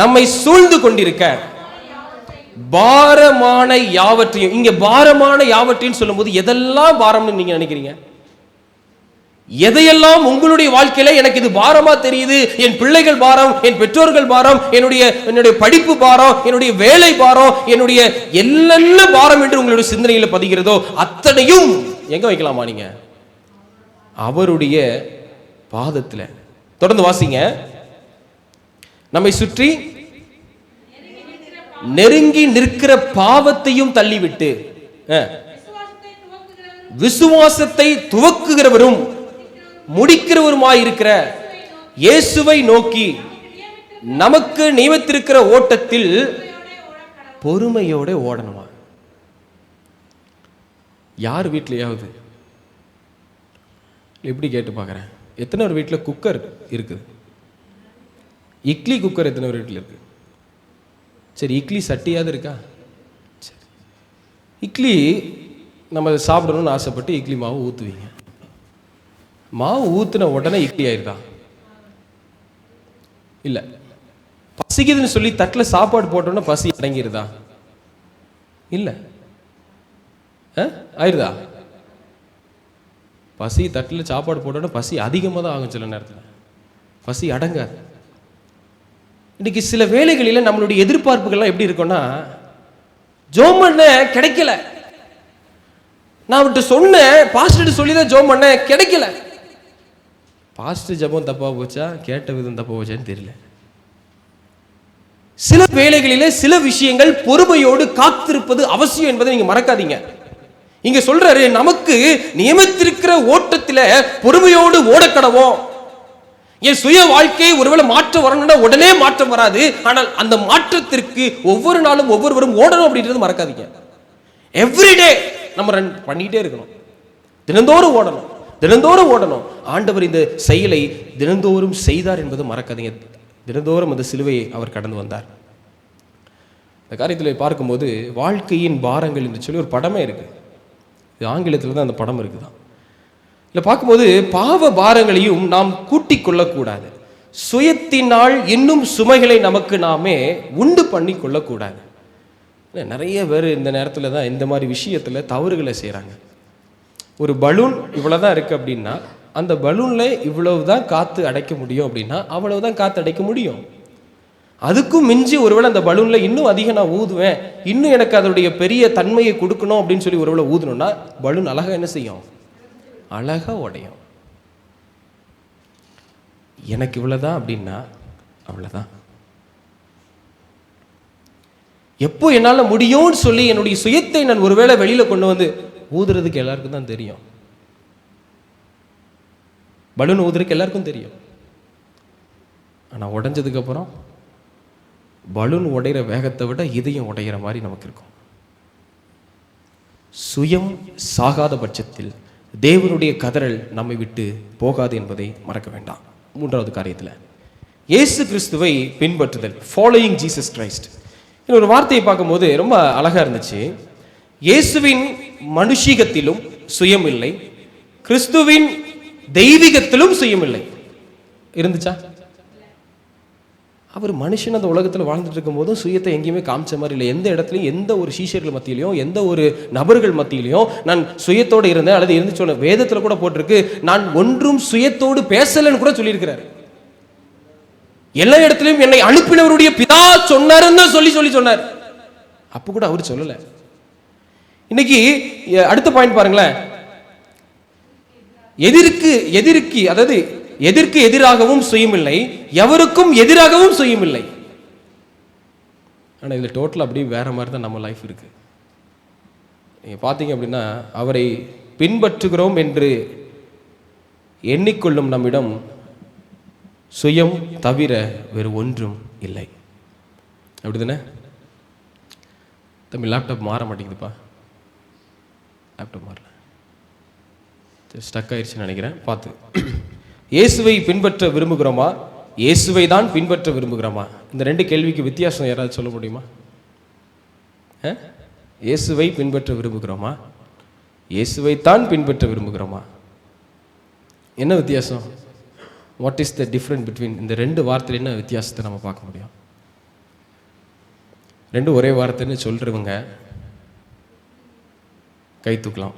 நம்மை சூழ்ந்து கொண்டிருக்க பாரமான யாவற்றையும், இங்க பாரமான யாவற்றையும் சொல்லும் போது எதெல்லாம் பாரம்னு நீங்க நினைக்கிறீங்க? எதையெல்லாம் உங்களுடைய வாழ்க்கையில எனக்கு இது பாரமா தெரியுது, என் பிள்ளைகள் பாரம், என் பெற்றோர்கள் பாரம், என்னுடைய படிப்பு பாரம், என்னுடைய வேலை பாரம், என்னுடைய எல்லா பாரம் என்று உங்களுடைய சிந்தனையில பதிகிறதோ அத்தனையும் எங்க வைக்கலாமா? நீங்க அவருடைய பாதத்துல. தொடர்ந்து வாசிங்க. நம்மை சுற்றி நெருங்கி நிற்கிற பாவத்தையும் தள்ளிவிட்டு விசுவாசத்தை துவக்குகிறவரும் முடிக்கிறவருமாயிருக்கிற இயேசுவை நோக்கி நமக்கு நியமித்திருக்கிற ஓட்டத்தில் பொறுமையோட ஓடணுமா? யார் வீட்லயாவது எப்படி கேட்டு பார்க்குறேன், எத்தனை ஒரு வீட்டில் குக்கர் இருக்குது? இட்லி குக்கர் எத்தனை ஒரு வீட்டில் இருக்கு? சரி, இட்லி சட்டியாவது இருக்கா? சரி, இட்லி நம்ம சாப்பிடணும்னு ஆசைப்பட்டு இட்லி மாவு ஊற்றுவீங்க. மாவு ஊற்றின உடனே இட்லி ஆயிருதா? இல்லை. பசிக்குதுன்னு சொல்லி தட்டில் சாப்பாடு போட்டோன்னா பசி அடங்கிருதா? இல்லை. ஆயிருதா? பசி தட்டில் சாப்பாடு போட்டோன்னா பசி அதிகமாக தான் ஆகும். சில நேரத்தில் பசி அடங்காது. இன்னைக்கு சில வேளைகளில் நம்மளுடைய எதிர்பார்ப்புகள்லாம் எப்படி இருக்கும்னா, ஜோம் பண்ண கிடைக்கல, நான் விட்டு சொன்னேன், பாஸ்டர் சொல்லி தான் ஜோம் பண்ண கிடைக்கல. பாஸ்டர் ஜபம் தப்பா போச்சா, கேட்ட விதம் தப்பா போச்சான்னு தெரியல. சில வேளைகளிலே சில விஷயங்கள் பொறுமையோடு காத்திருப்பது அவசியம் என்பதை நீங்க மறக்காதீங்க. இங்க சொல்றாரு, நமக்கு நியமித்திருக்கிற ஓட்டத்தில் பொறுமையோடு ஓடக்கடவோம். என் சுய வாழ்க்கையை ஒருவேளை மாற்றம் வரணும்னா உடனே மாற்றம் வராது. ஆனால் அந்த மாற்றத்திற்கு ஒவ்வொரு நாளும் ஒவ்வொருவரும் ஓடணும் அப்படின்றது மறக்காதீங்க. எவ்ரிடே நம்ம ரன் பண்ணிட்டே இருக்கணும், தினந்தோறும் ஓடணும், தினந்தோறும் ஓடணும். ஆண்டவர் இந்த செயலை தினந்தோறும் செய்தார் என்பதை மறக்காதீங்க. தினந்தோறும் அந்த சிலுவையை அவர் கடந்து வந்தார். இந்த காரியத்தில் பார்க்கும்போது வாழ்க்கையின் பாரங்கள் என்று சொல்லி ஒரு படமே இருக்கு. ஆங்கிலத்தில் தான் அந்த படம் இருக்குதான். இல்லை பார்க்கும்போது பாவ பாரங்களையும் நாம் கூட்டிக் கொள்ளக்கூடாது. சுயத்தினால் இன்னும் சுமைகளை நமக்கு நாமே உண்டு பண்ணி கொள்ளக்கூடாது. நிறைய பேர் இந்த நேரத்தில் தான் இந்த மாதிரி விஷயத்தில் தவறுகளை செய்கிறாங்க. ஒரு பலூன் இவ்வளோதான் இருக்குது அப்படின்னா அந்த பலூனில் இவ்வளவு தான் காற்று அடைக்க முடியும் அப்படின்னா அவ்வளவு தான் காற்று அடைக்க முடியும். அதுக்கும் மிஞ்சி ஒருவேளை அந்த பலூனில் இன்னும் அதிகம் நான் ஊதுவேன், இன்னும் எனக்கு அதனுடைய பெரிய தன்மையை கொடுக்கணும் அப்படின்னு சொல்லி ஒருவேளை ஊதுனோன்னா பலூன் அழகாக என்ன செய்யும்? அழகா உடையும். எனக்கு இவ்வளவுதான் அப்படின்னா அவ்வளவுதான். எப்போ என்னால முடியும்னு சொல்லி என்னுடைய சுயத்தை நான் ஒருவேளை வெளியில கொண்டு வந்து ஊதுறதுக்கு எல்லாருக்கும் தான் தெரியும். பலூன் ஊதுறதுக்கு எல்லாருக்கும் தெரியும். ஆனா உடைஞ்சதுக்கு அப்புறம் பலூன் உடைகிற வேகத்தை விட இதயம் உடைகிற மாதிரி நமக்கு இருக்கும். சுயம் சாகாத பட்சத்தில் தேவனுடைய கதறல் நம்மை விட்டு போகாது என்பதை மறக்க வேண்டாம். மூன்றாவது காரியத்தில் இயேசு கிறிஸ்துவை பின்பற்றுதல், ஃபாலோயிங் ஜீசஸ் கிரைஸ்ட். ஒரு வார்த்தையை பார்க்கும்போது ரொம்ப அழகா இருந்துச்சு. இயேசுவின் மனுஷீகத்திலும் சுயம் இல்லை, கிறிஸ்துவின் தெய்வீகத்திலும் சுயம் இல்லை. இருந்துச்சா? அவர் மனுஷன் அந்த உலகத்தில் வாழ்ந்துட்டு இருக்கும் போதும் சுயத்தை எங்கேயுமே காமிச்ச மாதிரி இல்லை. எந்த இடத்துலையும் எந்த ஒரு சீஷர்கள் மத்தியிலையும் எந்த ஒரு நபர்கள் மத்தியிலையும் நான் சுயத்தோடு இருந்தேன் அல்லது இருந்து சொல்ல வேதத்தில் கூட போட்டிருக்கு, நான் ஒன்றும் சுயத்தோடு பேசலன்னு கூட சொல்லியிருக்கிறார். எல்லா இடத்துலையும் என்னை அனுப்பினவருடைய பிதா சொன்னாருன்னு சொல்லி சொன்னார். அப்போ கூட அவர் சொல்லலை. இன்னைக்கு அடுத்த பாயிண்ட் பாருங்களேன். எதிர்க்கு அதாவது எதிர்க்கு எதிராகவும் சுயமில்லை, எவருக்கும் எதிராகவும் சுயமில்லை. ஆனால் இதில் டோட்டல் அப்படி வேற மாதிரி தான் நம்ம லைஃப் இருக்கு. நீங்கள் பார்த்தீங்க அப்படின்னா, அவரை பின்பற்றுகிறோம் என்று எண்ணிக்கொள்ளும் நம்மிடம் சுயம் தவிர வேறு ஒன்றும் இல்லை. அப்படிதானே? தம்பி லேப்டாப் மாற மாட்டேங்குதுப்பா. லேப்டாப் மாறல, ஸ்டக் ஆயிடுச்சுன்னு நினைக்கிறேன். பார்த்து, இயேசுவை பின்பற்ற விரும்புகிறோமா, இயேசுவை தான் பின்பற்ற விரும்புகிறோமா? இந்த ரெண்டு கேள்விக்கு வித்தியாசம் யாராவது சொல்ல முடியுமா? இயேசுவை பின்பற்ற விரும்புகிறோமா, இயேசுவை தான் பின்பற்ற விரும்புகிறோமா? என்ன வித்தியாசம்? What is the different between இந்த ரெண்டு வார்த்தையில் என்ன வித்தியாசத்தை நம்ம பார்க்க முடியும்? ரெண்டும் ஒரே வார்த்தைன்னு சொல்கிறவங்க கை தூக்கலாம்,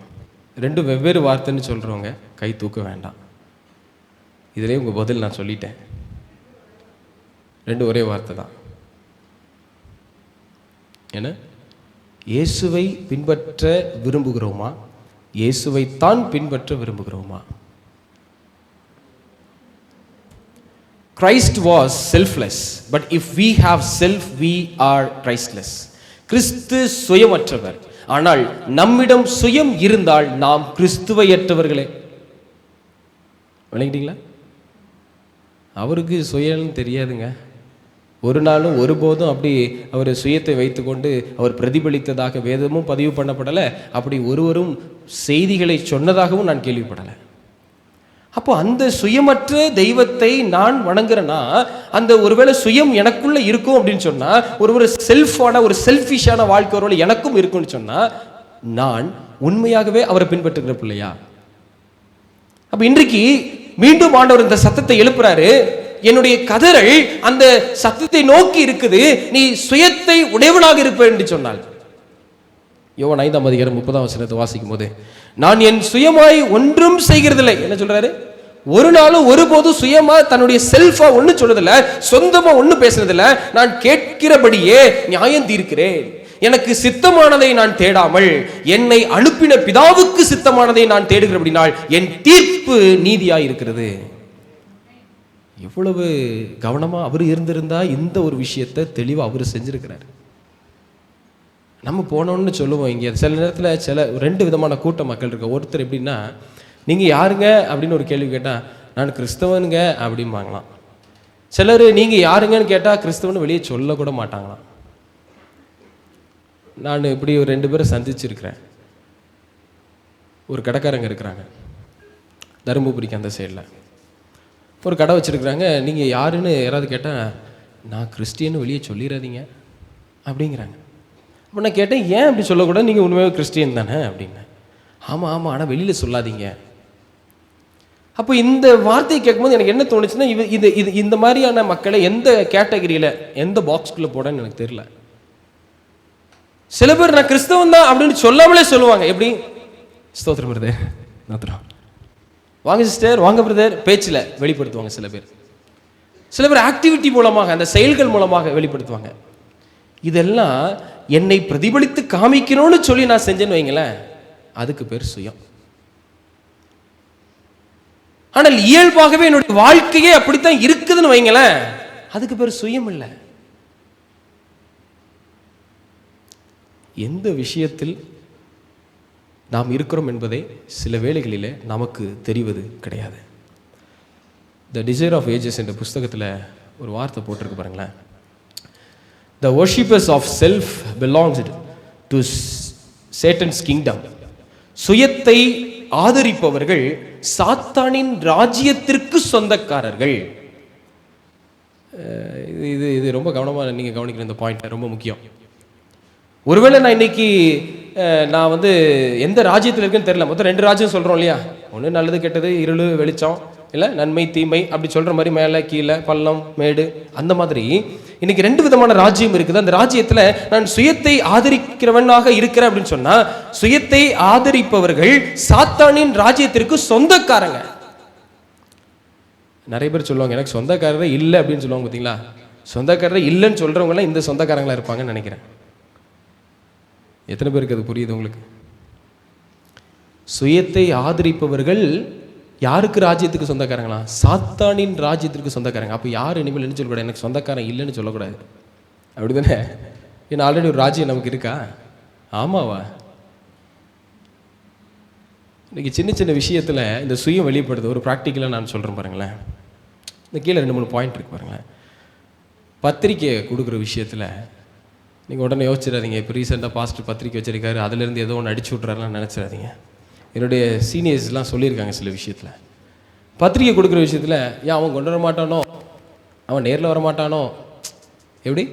ரெண்டும் வெவ்வேறு வார்த்தைன்னு சொல்கிறவங்க கை தூக்க வேண்டாம். இதிலே உங்கள் பதில் நான் சொல்லிட்டேன். ரெண்டு ஒரே வார்த்தை தான். என்ன? இயேசுவை பின்பற்ற விரும்புகிறோமா, இயேசுவை தான் பின்பற்ற விரும்புகிறோமா? Christ was selfless, but if we have self, we are Christless. கிறிஸ்து சுயமற்றவர், ஆனால் நம்மிடம் சுயம் இருந்தால் நாம் கிறிஸ்துவையற்றவர்களே. விளங்கிட்டீங்களா? அவருக்கு சுயம் தெரியாதுங்க. ஒரு நாளும் ஒருபோதும் அப்படி அவர் சுயத்தை வைத்துக்கொண்டு அவர் பிரதிபலித்ததாக வேதமும் பதிவு பண்ணப்படலை. அப்படி ஒருவரும் செய்திகளை சொன்னதாகவும் நான் கேள்விப்படலை. அப்போ அந்த சுயமற்ற தெய்வத்தை நான் வணங்குறேன்னா, அந்த ஒருவேளை சுயம் எனக்குள்ள இருக்கும் அப்படின்னு சொன்னா, ஒரு செல்ஃபான ஒரு செல்ஃபிஷான வாழ்க்கை ஒருவேளை எனக்கும் இருக்கும்னு சொன்னா, நான் உண்மையாகவே அவரை பின்பற்றுகிற பிள்ளையா? அப்ப இன்றைக்கு மீண்டும் ஆண்டவர் இந்த சத்தத்தை எழுப்புறாரு. என்னுடைய கதறல் அந்த சத்தத்தை நோக்கி இருக்குது, நீ சுயத்தை உடையவனாக இருப்ப என்று சொன்னால். யோவான் 5:30 வாசிக்கும் போது, நான் என் சுயமாய் ஒன்றும் செய்கிறதில்லை. என்ன சொல்றாரு? ஒரு நாளும் ஒருபோதும் சுயமா தன்னுடைய செல்ஃபா ஒண்ணு சொல்றதில்ல, சொந்தமா ஒண்ணு பேசுறதில்ல. நான் கேட்கிறபடியே நியாயம் தீர்க்கிறேன். எனக்கு சித்தமானதை நான் தேடாமல் என்னை அனுப்பின பிதாவுக்கு சித்தமானதை நான் தேடுகிறபடினால் என் தீர்ப்பு நீதியாய் இருக்கிறது. எவ்வளவு கவனமா அவர் இருந்திருந்தா இந்த ஒரு விஷயத்தை தெளிவா அவர் செஞ்சிருக்கிறார். நம்ம போனோம்னு சொல்லுவோம். இங்கே சில நேரத்தில் சில ரெண்டு விதமான கூட்ட மக்கள் இருக்கு. ஒருத்தர் எப்படின்னா, நீங்கள் யாருங்க அப்படின்னு ஒரு கேள்வி கேட்டால், நான் கிறிஸ்தவனுங்க அப்படிம்பாங்களாம். சிலர் நீங்கள் யாருங்கன்னு கேட்டால் கிறிஸ்தவனு வெளியே சொல்லக்கூட மாட்டாங்களாம். நான் இப்படி ஒரு 2 பேரை சந்திச்சிருக்கிறேன். ஒரு கடைக்காரங்க இருக்கிறாங்க தருமபுரிக்கு அந்த சைடில், ஒரு கடை வச்சுருக்குறாங்க. நீங்கள் யாருன்னு யாராவது கேட்டால், நான் கிறிஸ்டியன்னு வெளியே சொல்லிடாதீங்க அப்படிங்கிறாங்க. அப்போ நான் கேட்டேன், ஏன் அப்படி சொல்லக்கூடாது, நீங்கள் உண்மையாக கிறிஸ்டியன் தானே அப்படின்னு. ஆமாம் ஆமாம், ஆனால் வெளியில் சொல்லாதீங்க. அப்போ இந்த வார்த்தையை கேட்கும்போது எனக்கு என்ன தோணுச்சுன்னா, இது இந்த மாதிரியான மக்களை எந்த கேட்டகரியில் எந்த பாக்ஸ்குள்ளே போடன்னு எனக்கு தெரியல. சில பேர் நான் கிறிஸ்தவன் தான் அப்படின்னு சொல்லாமலே சொல்லுவாங்க. எப்படி? ஸ்தோத்திரம் பிரதர், வாங்க சிஸ்டர், வாங்க பிரதர், பேச்சில் வெளிப்படுத்துவாங்க. சில பேர் ஆக்டிவிட்டி மூலமாக, அந்த செயல்கள் மூலமாக வெளிப்படுத்துவாங்க. இதெல்லாம் என்னை பிரதிபலித்து காமிக்கணும்னு சொல்லி நான் செஞ்சேன்னு வைங்களேன், அதுக்கு பேர் சுயம். ஆனால் இயல்பாகவே என்னுடைய வாழ்க்கையே அப்படித்தான் இருக்குதுன்னு வைங்களேன், அதுக்கு பேர் சுயம் இல்லை. எந்த விஷயத்தில் நாம் இருக்கிறோம் என்பதை சில வேளைகளிலே நமக்கு தெரிவது கிடையாது. த டிசைர் ஆஃப் ஏஜஸ் என்ற புஸ்தகத்தில் ஒரு வார்த்தை போட்டிருக்கு பாருங்களேன். The worshippers of self belongs to Satan's kingdom. சுயத்தை ஆதரிப்பவர்கள் சாத்தானின் ராஜ்யத்திற்கு சொந்தக்காரர்கள். இது ரொம்ப கவனமாக நீங்கள் கவனிக்கிற இந்த பாயிண்ட் ரொம்ப முக்கியம். ஒருவேளை நான் இன்னைக்கு நான் எந்த ராஜ்யத்தில் இருக்குன்னு தெரியல. மொத்தம் 2 ராஜ்யம் சொல்கிறோம் இல்லையா? ஒன்று நல்லது கெட்டது, இருள் வெளிச்சம், இல்லை நன்மை தீமை அப்படி சொல்கிற மாதிரி, மேலே கீழே பள்ளம் மேடு, அந்த மாதிரி இன்னைக்கு 2 விதமான ராஜ்யம் இருக்குது. அந்த ராஜ்யத்தில் நான் சுயத்தை ஆதரிக்கிறவனாக இருக்கிறேன் அப்படின்னு சொன்னால், சுயத்தை ஆதரிப்பவர்கள் சாத்தானின் ராஜ்யத்திற்கு சொந்தக்காரங்க. நிறைய பேர் சொல்லுவாங்க, எனக்கு சொந்தக்காரரே இல்லை அப்படின்னு சொல்லுவாங்க. பார்த்தீங்களா? சொந்தக்காரரே இல்லைன்னு சொல்கிறவங்களாம் இந்த சொந்தக்காரங்களாக இருப்பாங்கன்னு நினைக்கிறேன். எத்தனை பேருக்கு அது புரியுது உங்களுக்கு? சுயத்தை ஆதரிப்பவர்கள் யாருக்கு ராஜ்யத்துக்கு சொந்தக்காரங்களா? சாத்தானின் ராஜ்யத்திற்கு சொந்தக்காரங்க. அப்போ யார் இனிமேல் என்ன சொல்லக்கூடாது? எனக்கு சொந்தக்காரன் இல்லைன்னு சொல்லக்கூடாது, அப்படி தானே? ஏன்னா ஆல்ரெடி ஒரு ராஜ்யம் நமக்கு இருக்கா? ஆமாவா? இன்றைக்கி சின்ன சின்ன விஷயத்தில் இந்த சுயம் வெளிப்படுது. ஒரு ப்ராக்டிக்கலாக நான் சொல்கிறேன் பாருங்களேன். இந்த கீழே 2-3 பாயிண்ட் இருக்கு பாருங்களேன். பத்திரிக்கை கொடுக்குற விஷயத்தில் நீங்கள் உடனே யோசிச்சிடாதீங்க, இப்போ ரீசெண்டாக பாஸ்டர் பத்திரிக்கை வச்சிருக்காரு, அதுலேருந்து ஏதோ ஒன்று அடிச்சு விட்றாருலாம் நினச்சிடாதீங்க. என்னுடைய சீனியர்ஸ்லாம் சொல்லியிருக்காங்க சில விஷயத்தில். பத்திரிக்கை கொடுக்குற விஷயத்தில் ஏன் அவன் கொண்டு வர மாட்டானோ, அவன் நேரில் வர மாட்டானோ, எப்படி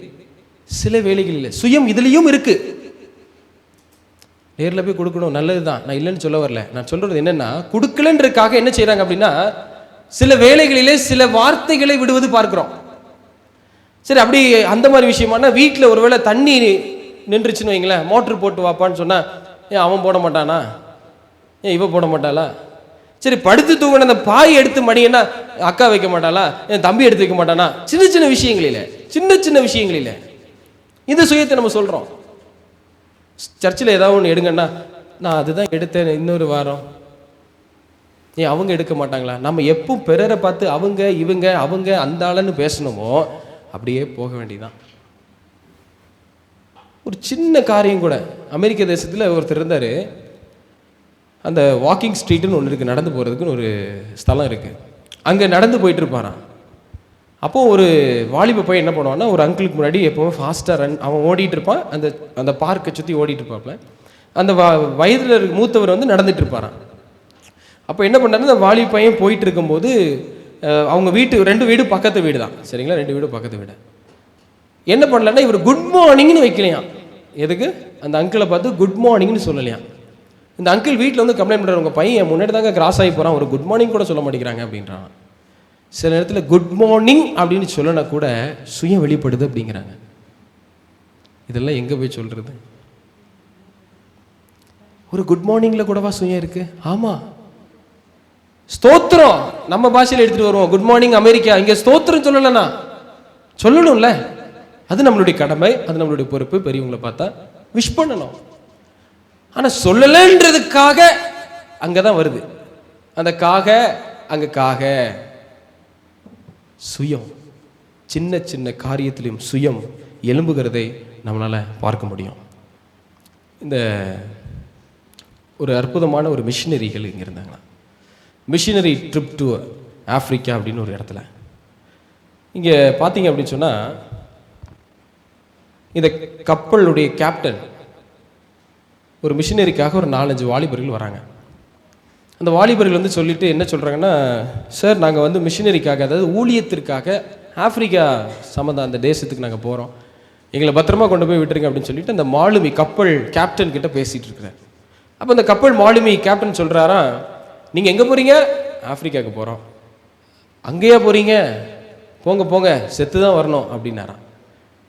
சில வேலைகளில் சுயம் இதுலேயும் இருக்குது. நேரில் போய் கொடுக்கணும், நல்லது தான், நான் இல்லைன்னு சொல்ல வரல. நான் சொல்கிறது என்னென்னா, கொடுக்கலன்றதுக்காக என்ன செய்கிறாங்க அப்படின்னா, சில வேலைகளிலே சில வார்த்தைகளை விடுவது பார்க்குறோம். சரி, அப்படி அந்த மாதிரி விஷயமானா வீட்டில் ஒருவேளை தண்ணி நின்றுச்சுன்னு வைங்களேன், மோட்ரு போட்டு வாப்பான்னு சொன்னால் ஏன் அவன் போட மாட்டானா, ஏன் இவ போட மாட்டாளா? சரி, படுத்து தூங்கின அந்த பாய் எடுத்து மடியன்னா அக்கா வைக்க மாட்டாளா, என் தம்பி எடுத்து வைக்க மாட்டானா? சின்ன சின்ன விஷயங்களில் சின்ன விஷயங்களில் இந்த சுயத்தை நம்ம சொல்கிறோம். சர்ச்சில் ஏதாவது ஒன்று எடுங்கன்னா, நான் அதுதான் எடுத்தேன் இன்னொரு வாரம், ஏன் அவங்க எடுக்க மாட்டாங்களா? நம்ம எப்போ பிறரை பார்த்து அவங்க இவங்க அவங்க அந்த ஆளுன்னு பேசணுமோ அப்படியே போக வேண்டியதான். ஒரு சின்ன காரியம் கூட, அமெரிக்க தேசத்தில் ஒருத்தர் இருந்தார். அந்த வாக்கிங் ஸ்ட்ரீட்டுன்னு ஒன்று இருக்குது, நடந்து போகிறதுக்குன்னு ஒரு ஸ்தலம் இருக்குது. அங்கே நடந்து போயிட்டு இருப்பாரான். அப்போது ஒரு வாலிப பையன் என்ன பண்ணுவான்னா, ஒரு அங்கிளுக்கு முன்னாடி எப்போவும் ஃபாஸ்ட்டாக அவன் ஓடிட்டு இருப்பான். அந்த அந்த பார்க்கை சுற்றி ஓடிட்டு இருப்பாப்புல. அந்த வயதில் மூத்தவர் வந்து நடந்துட்டு இருப்பாரான். அப்போ என்ன பண்ணாரு, அந்த வாலிப பையன் போயிட்டு இருக்கும்போது அவங்க வீட்டு 2 வீடு பக்கத்து வீடு தான், சரிங்களா? 2 வீடு பக்கத்து வீடு. என்ன பண்ணலன்னா, இவர் குட் மார்னிங்னு வைக்கலையாம். எதுக்கு? அந்த அங்கிளை பார்த்து குட் மார்னிங்னு சொல்லலையாம். இந்த அங்கிள் வீட்டில் வந்து கம்ப்ளைண்ட் பண்ணுறாரு, உங்கள் பையன் முன்னாடி தாங்க கிராஸ் ஆகி போகிறான், ஒரு குட் மார்னிங் கூட சொல்ல மாட்டேங்கிறாங்க அப்படின்றான். சில நேரத்தில் குட் மார்னிங் அப்படின்னு சொல்லனா கூட சுயம் வெளிப்படுது அப்படிங்கிறாங்க. இதெல்லாம் எங்கே போய் சொல்கிறது? ஒரு குட் மார்னிங்கில் கூடவா சுயம் இருக்குது? ஆமாம், ஸ்தோத்திரம் நம்ம பாஷையில் எடுத்துகிட்டு வருவோம். குட் மார்னிங் அமெரிக்கா, இங்கே ஸ்தோத்திரம் சொல்லலைன்னா சொல்லணும்ல. அது நம்மளுடைய கடமை, அது நம்மளுடைய பொறுப்பு. பெரியவங்களை பார்த்தா விஷ் பண்ணணும். ஆனால் சொல்லலைன்றதுக்காக அங்கே தான் வருது அந்த அங்கே சுயம். சின்ன சின்ன காரியத்திலும் சுயம் எழும்புகிறதை நம்மளால் பார்க்க முடியும். இந்த ஒரு அற்புதமான ஒரு மிஷினரிகள் இங்கே இருந்தாங்களா, மிஷினரி ட்ரிப் டு ஆஃப்ரிக்கா அப்படின்னு ஒரு இடத்துல. இங்கே பார்த்தீங்க அப்படின்னு சொன்னால், இந்த கப்பலுடைய கேப்டன் ஒரு மிஷினரிக்காக ஒரு 4-5 வாலிபர்கள் வராங்க. அந்த வாலிபர்கள் வந்து சொல்லிட்டு என்ன சொல்கிறாங்கன்னா, சார் நாங்கள் வந்து மிஷினரிக்காக, அதாவது ஊழியத்திற்காக ஆஃப்ரிக்கா சம்மந்தம் அந்த தேசத்துக்கு நாங்கள் போகிறோம், எங்களை பத்திரமா கொண்டு போய் விட்டுருங்க அப்படின்னு சொல்லிட்டு அந்த மாலுமி கப்பல் கேப்டன் கிட்ட பேசிகிட்டு இருக்கிறார். அப்போ அந்த கப்பல் மாலுமி கேப்டன் சொல்கிறாரா, நீங்கள் எங்கே போகிறீங்க? ஆஃப்ரிக்காவுக்கு போகிறோம். அங்கேயா போகிறீங்க? போங்க போங்க, செத்து தான் வரணும் அப்படின்னாராம்.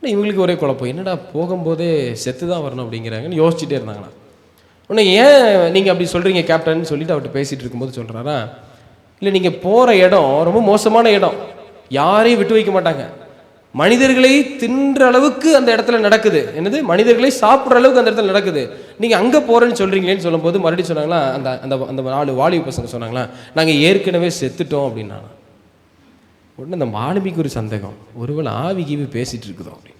இவங்களுக்கு ஒரே குழப்பம், என்னடா போகும்போதே செத்து தான் வரணும் அப்படிங்கிறாங்கன்னு யோசிச்சுட்டே இருந்தாங்களாம். உடனே ஏன் நீங்கள் அப்படி சொல்கிறீங்க கேப்டன் சொல்லிட்டு அவர்கிட்ட பேசிகிட்டு இருக்கும்போது சொல்கிறாரா, இல்லை நீங்கள் போகிற இடம் ரொம்ப மோசமான இடம், யாரையும் விட்டு வைக்க மாட்டாங்க, மனிதர்களை தின்ற அளவுக்கு அந்த இடத்துல நடக்குது. என்னது? மனிதர்களை சாப்பிட்ற அளவுக்கு அந்த இடத்துல நடக்குது. நீங்கள் அங்கே போகிறேன்னு சொல்கிறீங்களேன்னு சொல்லும்போது மறுபடியும் சொன்னாங்களா, அந்த அந்த அந்த 4 வாலிப பசங்க சொன்னாங்களா, நாங்கள் ஏற்கனவே செத்துட்டோம் அப்படின்னா. உடனே அந்த மாலுமிக்கு ஒரு சந்தேகம், ஒருவேளை ஆவி கீவி பேசிகிட்டு இருக்குதோ அப்படி.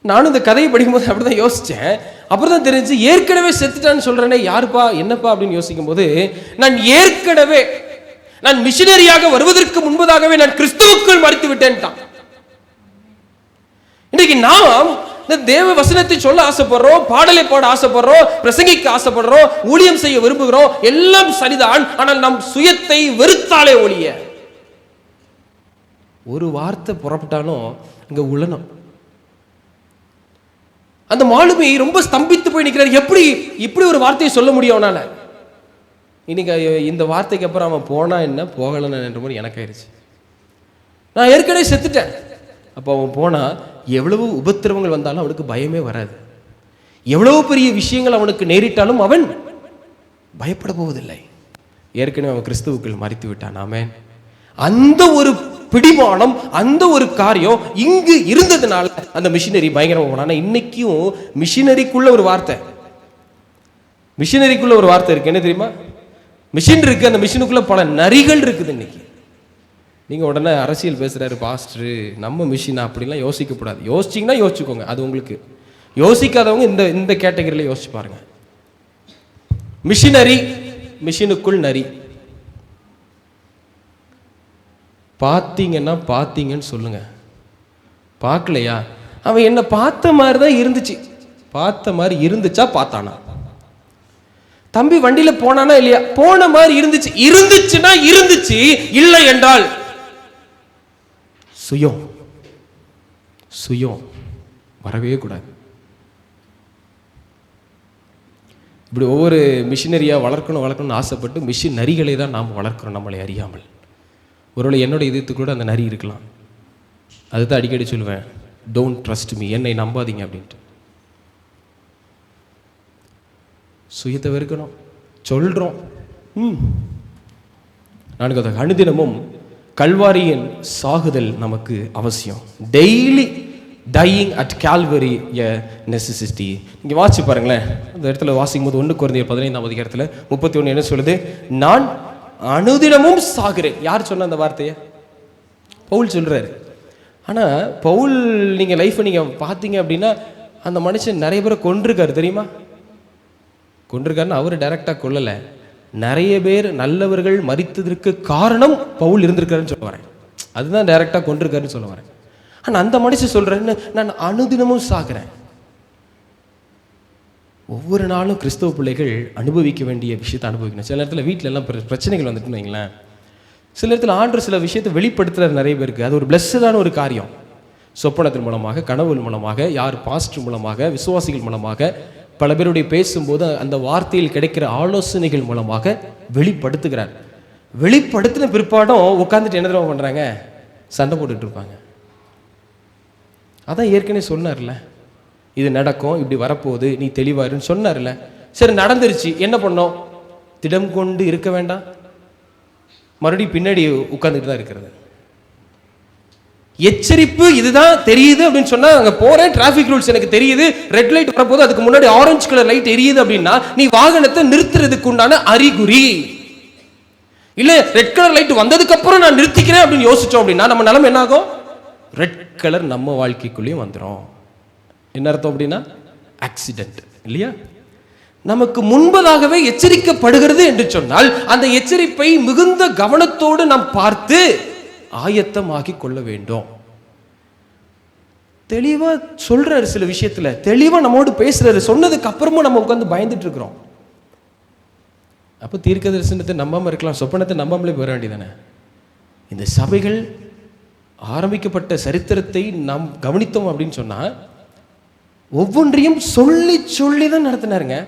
நானும் இந்த கதையை படிக்கும்போது அப்படி தான் யோசித்தேன். அப்புறம் தான் தெரிஞ்சு, ஏற்கனவே செத்துட்டான்னு சொல்கிறேனே, யாருப்பா என்னப்பா அப்படின்னு யோசிக்கும் போது, நான் மிஷினரியாக வருவதற்கு முன்பதாகவே நான் கிறிஸ்துவுக்குள் மரித்து விட்டேன்ட்டான். இன்றைக்கு நாம் இந்த தேவ வசனத்தை சொல்ல ஆசைப்படுறோம், பாடலை பாட ஆசைப்படுறோம், பிரசங்கிக்க ஆசைப்படுறோம், ஊழியம் செய்ய விரும்புகிறோம், எல்லாம் சரிதான். ஆனால் நம் சுயத்தை வெறுத்தாலே ஒழிய ஒரு வார்த்தை புறப்பட்டாலும் இங்க உளணும். அந்த மாலுமி ரொம்ப ஸ்தம்பித்து போய் நிற்கிறார். எப்படி இப்படி ஒரு வார்த்தையை சொல்ல முடியும் அவனால? இன்னைக்கு இந்த வார்த்தைக்கு அப்புறம் அவன் போனா என்ன போகலன்னு என்ற மாதிரி எனக்கு ஆயிடுச்சு. நான் ஏற்கனவே செத்துட்டேன். அப்போ அவன் போனா எவ்வளவு உபத்திரவங்கள் வந்தாலும் அவனுக்கு பயமே வராது. எவ்வளவு பெரிய விஷயங்கள் அவனுக்கு நேரிட்டாலும் அவன் பயப்பட போவதில்லை. ஏற்கனவே அவன் கிறிஸ்துவுக்குள் மரித்து விட்டான். ஆமென். அந்த ஒரு பிடிமானம், அந்த ஒரு காரியம் இங்கு இருந்ததுனால அந்த மிஷினரி பயங்கரமா போனான். இன்னைக்கும் மிஷினரிக்குள்ள ஒரு வார்த்தை, மிஷினரிக்குள்ள ஒரு வார்த்தை இருக்கு, என்ன தெரியுமா? மிஷின் இருக்கு, அந்த மிஷினுக்குள்ள பல நரிகள் இருக்குது. இன்னைக்கு நீங்க உடனே அரசியல் பேசுறாரு பாஸ்டர் நம்ம மிஷின் அப்படிலாம் யோசிக்கப்படாது. யோசிச்சிங்கன்னா யோசிச்சுக்கோங்க, அது உங்களுக்கு. யோசிக்காதவங்க இந்த இந்த கேட்டகரியில யோசிச்சு பாருங்க. மிஷினரி, மிஷினுக்குள் நரி. பார்த்தீங்கன்னா பார்த்தீங்கன்னு சொல்லுங்க, பார்க்கலையா? அவன் என்ன பார்த்த மாதிரி தான் இருந்துச்சு. பார்த்த மாதிரி இருந்துச்சா பார்த்தானா? தம்பி வண்டியில போனானா இல்லையா? போன மாதிரி இருந்துச்சு. இருந்துச்சுன்னா இருந்துச்சு, இல்லை என்றால் சுயம் சுயம் வரவே கூடாது. இப்படி ஒவ்வொரு மிஷினரியா வளர்க்கணும்னு ஆசைப்பட்டு மிஷின் நரிகளை தான் நாம் வளர்க்கிறோம் நம்மளை அறியாமல். ஒருவேளை என்னோட இதயத்துக்கு கூட அந்த நரி இருக்கலாம். அதுதான் அடிக்கடி சொல்லுவேன், டோன்ட் ட்ரஸ்ட் மீ, என்னை நம்பாதீங்க அப்படின்ட்டு. சுயத்தை வெறுக்கணும் சொல்றோம். நான்கு அதை அனுதினமும் கல்வாரியின் சாகுதல் நமக்கு அவசியம். Daily dying at Calvary a necessity. நீங்க வாசி பாருங்களேன், அந்த இடத்துல வாசிக்கும் போது 1 கொரிந்தியர் 15ஆம் அதிகாரத்தில் 31 என்ன சொல்லுது? நான் அனுதினமும் சாகிறேன். யார் சொன்ன அந்த வார்த்தையை? பவுல் சொல்றாரு. ஆனா பவுல் நீங்க லைஃப்பை நீங்க பார்த்தீங்க அப்படின்னா அந்த மனுஷன் நிறைய பேரை கொண்டிருக்காரு தெரியுமா? கொண்டிருக்காருன்னு அவர் டைரக்டாக கொல்லலை. நிறைய பேர் நல்லவர்கள் மரித்ததற்கு காரணம் பவுல் இருந்திருக்காருன்னு சொல்ல வரேன். அதுதான் டைரக்டாக கொண்டிருக்காருன்னு சொல்ல வரேன். ஆனால் அந்த மனுஷன் சொல்றேன்னு, நான் அனுதினமும் சாகிறேன். ஒவ்வொரு நாளும் கிறிஸ்தவ பிள்ளைகள் அனுபவிக்க வேண்டிய விஷயத்தை அனுபவிக்கணும். சில நேரத்தில் வீட்டில எல்லாம் பிரச்சனைகள் வந்துட்டுன்னு வைங்களேன். சில நேரத்தில் ஆண்டவர் சில விஷயத்தை வெளிப்படுத்துகிற நிறைய பேருக்கு அது ஒரு பிளஸ்ஸான ஒரு காரியம். சொப்பனத்தின் மூலமாக, கனவுகள் மூலமாக, யார் பாஸ்டர் மூலமாக, விசுவாசிகள் மூலமாக, பல பேருடைய பேசும்போது அந்த வார்த்தையில் கிடைக்கிற ஆலோசனைகள் மூலமாக வெளிப்படுத்துகிறார். வெளிப்படுத்தின பிற்பாடும் உட்காந்துட்டு என்ன தெரியுமா பண்றாங்க? சண்டை போட்டுட்டு இருப்பாங்க. அதான் ஏற்கனவே சொன்னார்ல, இது நடக்கும், இப்படி வரப்போகுது, நீ தெளிவாருன்னு சொன்னார்ல. சரி நடந்துருச்சு, என்ன பண்ணோம்? திடம் கொண்டு இருக்க வேண்டாம், மறுபடியும் பின்னாடி உட்கார்ந்துட்டு தான் இருக்கிறது. எச்சரிப்பு இதுதான் தெரியுது அப்படின்னு சொன்னா, அங்க போறேன், டிராபிக் ரூல்ஸ் எனக்கு தெரியுது, ரெட் லைட் வரப்போது, அதுக்கு முன்னாடி ஆரஞ்சு கலர் லைட் எரியுது அப்படின்னா நீ வாகனத்தை நிறுத்துறதுக்கு உண்டான அறிகுறி. இல்ல ரெட் கலர் லைட் வந்ததுக்கு அப்புறம் நான் நிறுத்திக்கிறேன் அப்படின்னு யோசிச்சோம் அப்படின்னா நம்ம நிலைமை என்ன ஆகும்? ரெட் கலர் நம்ம வாழ்க்கைக்குள்ளேயும் வந்துடும். என்ன அர்த்தம் அப்படின்னா? ஆக்சிடென்ட் இல்லையா? நமக்கு முன்பதாகவே எச்சரிக்கப்படுகிறது என்று சொன்னால் அந்த எச்சரிப்பை மிகுந்த கவனத்தோடு நாம் பார்த்து ஆயத்தமாக்கி கொள்ள வேண்டும். தெளிவா சொல்றாரு, சில விஷயத்துல தெளிவா நம்மோடு பேசுறாரு. சொன்னதுக்கு அப்புறமும் நம்ம உட்கார்ந்து பயந்துட்டு இருக்கிறோம். அப்ப தீர்க்க தரிசனத்தை நம்பாம இருக்கலாம், சொப்பனத்தை நம்பாமலே போயிட வேண்டியதானே? இந்த சபைகள் ஆரம்பிக்கப்பட்ட சரித்திரத்தை நாம் கவனித்தோம் அப்படின்னு சொன்னா ஒவ்வொன்றையும் சொல்லி சொல்லி தான் நடத்தினாருங்க.